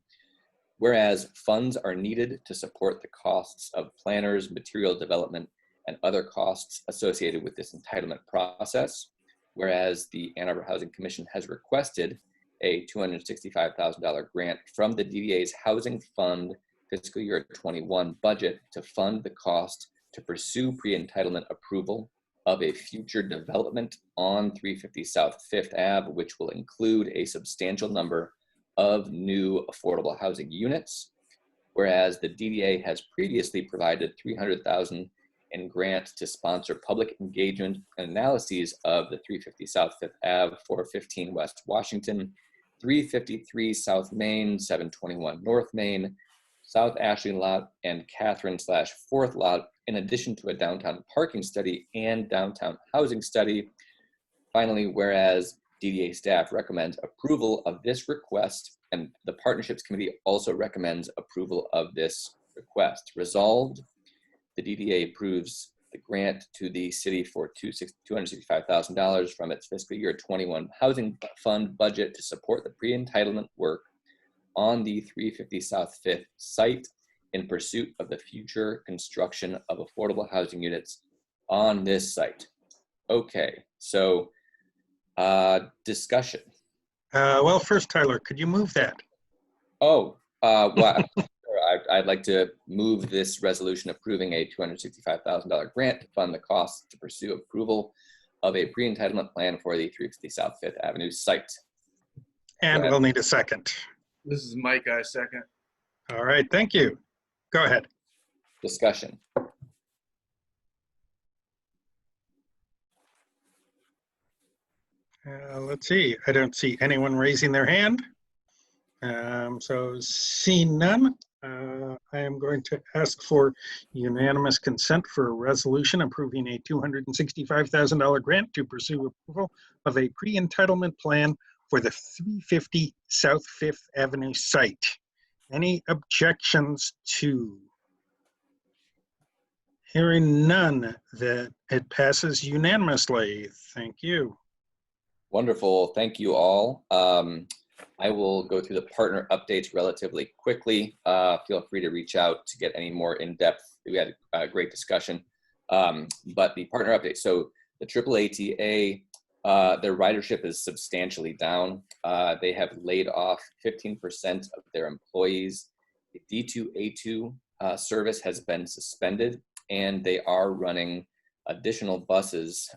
Whereas funds are needed to support the costs of planners, material development, and other costs associated with this entitlement process. Whereas the Ann Arbor Housing Commission has requested a $265,000 grant from the DDA's Housing Fund fiscal year 21 budget to fund the cost to pursue pre-entitlement approval of a future development on 350 South 5th Ave, which will include a substantial number of new affordable housing units. Whereas the DDA has previously provided $300,000 in grant to sponsor public engagement and analyses of the 350 South 5th Ave, 415 West Washington, 353 South Main, 721 North Main, South Ashley Lot, and Catherine/4th Lot, in addition to a downtown parking study and downtown housing study. Finally, whereas DDA staff recommends approval of this request, and the Partnerships Committee also recommends approval of this request. Resolved, the DDA approves the grant to the city for $265,000 from its fiscal year 21 housing fund budget to support the pre-entitlement work on the 350 South 5th site in pursuit of the future construction of affordable housing units on this site. Okay, so discussion. Well, first, Tyler, could you move that? Oh, well, I'd like to move this resolution approving a $265,000 grant to fund the costs to pursue approval of a pre-entitlement plan for the 350 South 5th Avenue site. And we'll need a second. This is Mike, I second. All right, thank you. Go ahead. Discussion. Let's see, I don't see anyone raising their hand. So seeing none, I am going to ask for unanimous consent for a resolution approving a $265,000 grant to pursue approval of a pre-entitlement plan for the 350 South 5th Avenue site. Any objections to? Hearing none, that it passes unanimously. Thank you. Wonderful, thank you all. I will go through the partner updates relatively quickly. Feel free to reach out to get any more in-depth. We had a great discussion. But the partner update, so the AAATA, their ridership is substantially down. They have laid off 15% of their employees. The D2A2 service has been suspended, and they are running additional buses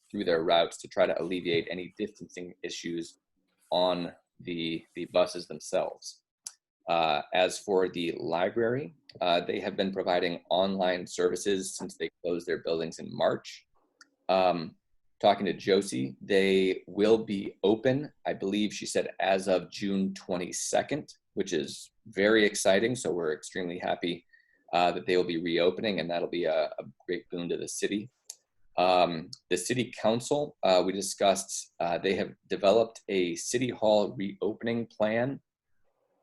through their routes to try to alleviate any distancing issues on the buses themselves. As for the library, they have been providing online services since they closed their buildings in March. Talking to Josie, they will be open, I believe she said, as of June 22nd, which is very exciting. So we're extremely happy that they will be reopening, and that'll be a great boon to the city. The city council, we discussed, they have developed a city hall reopening plan.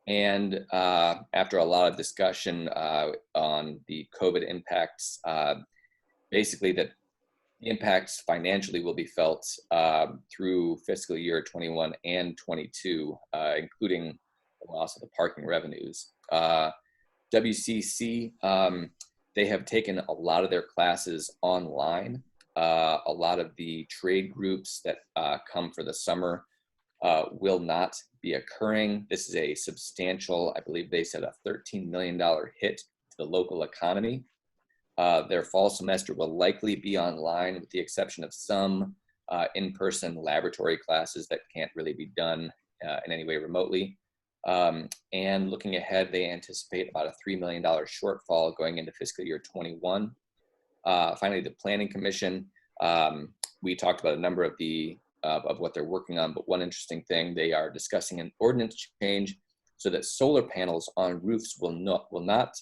And after a lot of discussion on the COVID impacts, basically that the impacts financially will be felt through fiscal year 21 and 22, including the loss of the parking revenues. WCC, they have taken a lot of their classes online. A lot of the trade groups that come for the summer will not be occurring. This is a substantial, I believe they said, a $13 million hit to the local economy. Their fall semester will likely be online, with the exception of some in-person laboratory classes that can't really be done in any way remotely. And looking ahead, they anticipate about a $3 million shortfall going into fiscal year 21. Finally, the Planning Commission, we talked about a number of of what they're working on, but one interesting thing, they are discussing an ordinance change so that solar panels on roofs will not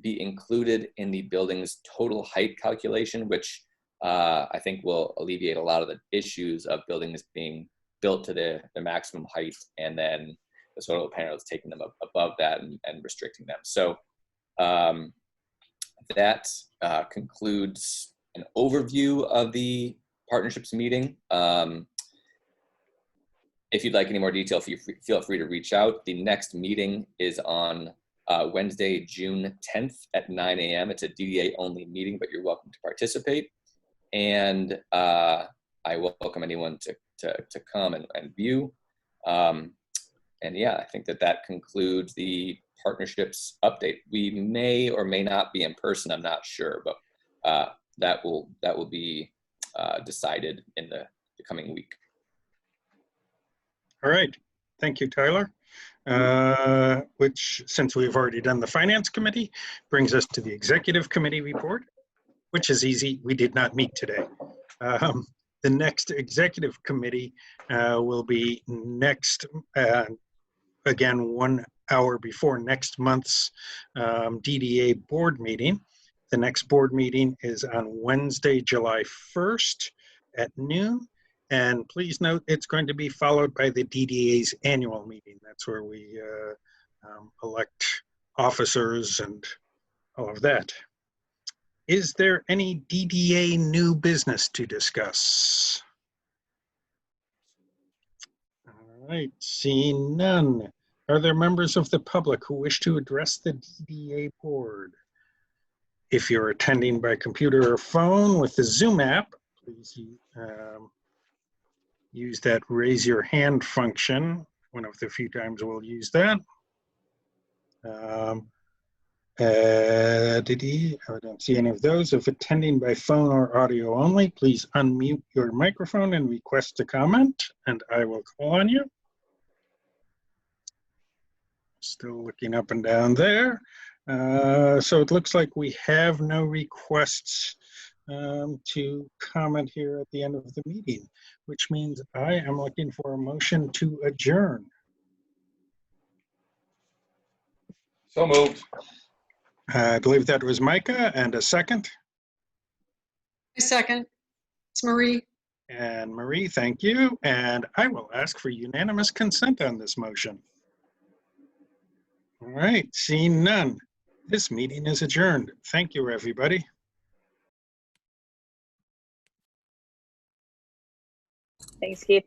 be included in the building's total height calculation, which I think will alleviate a lot of the issues of buildings being built to the maximum height, and then the solar panels taking them above that and restricting them. So that concludes an overview of the partnerships meeting. If you'd like any more detail, feel free to reach out. The next meeting is on Wednesday, June 10th at 9 a.m. It's a DDA only meeting, but you're welcome to participate. And I welcome anyone to come and view. And yeah, I think that concludes the partnerships update. We may or may not be in person, I'm not sure, but that will be decided in the coming week. All right, thank you, Tyler. Which, since we've already done the Finance Committee, brings us to the Executive Committee report, which is easy. We did not meet today. The next Executive Committee will be next, again, 1 hour before next month's DDA board meeting. The next board meeting is on Wednesday, July 1st at noon. And please note, it's going to be followed by the DDA's annual meeting. That's where we elect officers and all of that. Is there any DDA new business to discuss? All right, seeing none. Are there members of the public who wish to address the DDA board? If you're attending by computer or phone with the Zoom app, please use that raise your hand function. One of the few times we'll use that. I don't see any of those. If attending by phone or audio only, please unmute your microphone and request a comment, and I will call on you. Still looking up and down there. So it looks like we have no requests to comment here at the end of the meeting, which means I am looking for a motion to adjourn. So moved. I believe that was Micah, and a second. A second. It's Marie. And Marie, thank you. And I will ask for unanimous consent on this motion. All right, seeing none, this meeting is adjourned. Thank you, everybody. Thanks, Keith.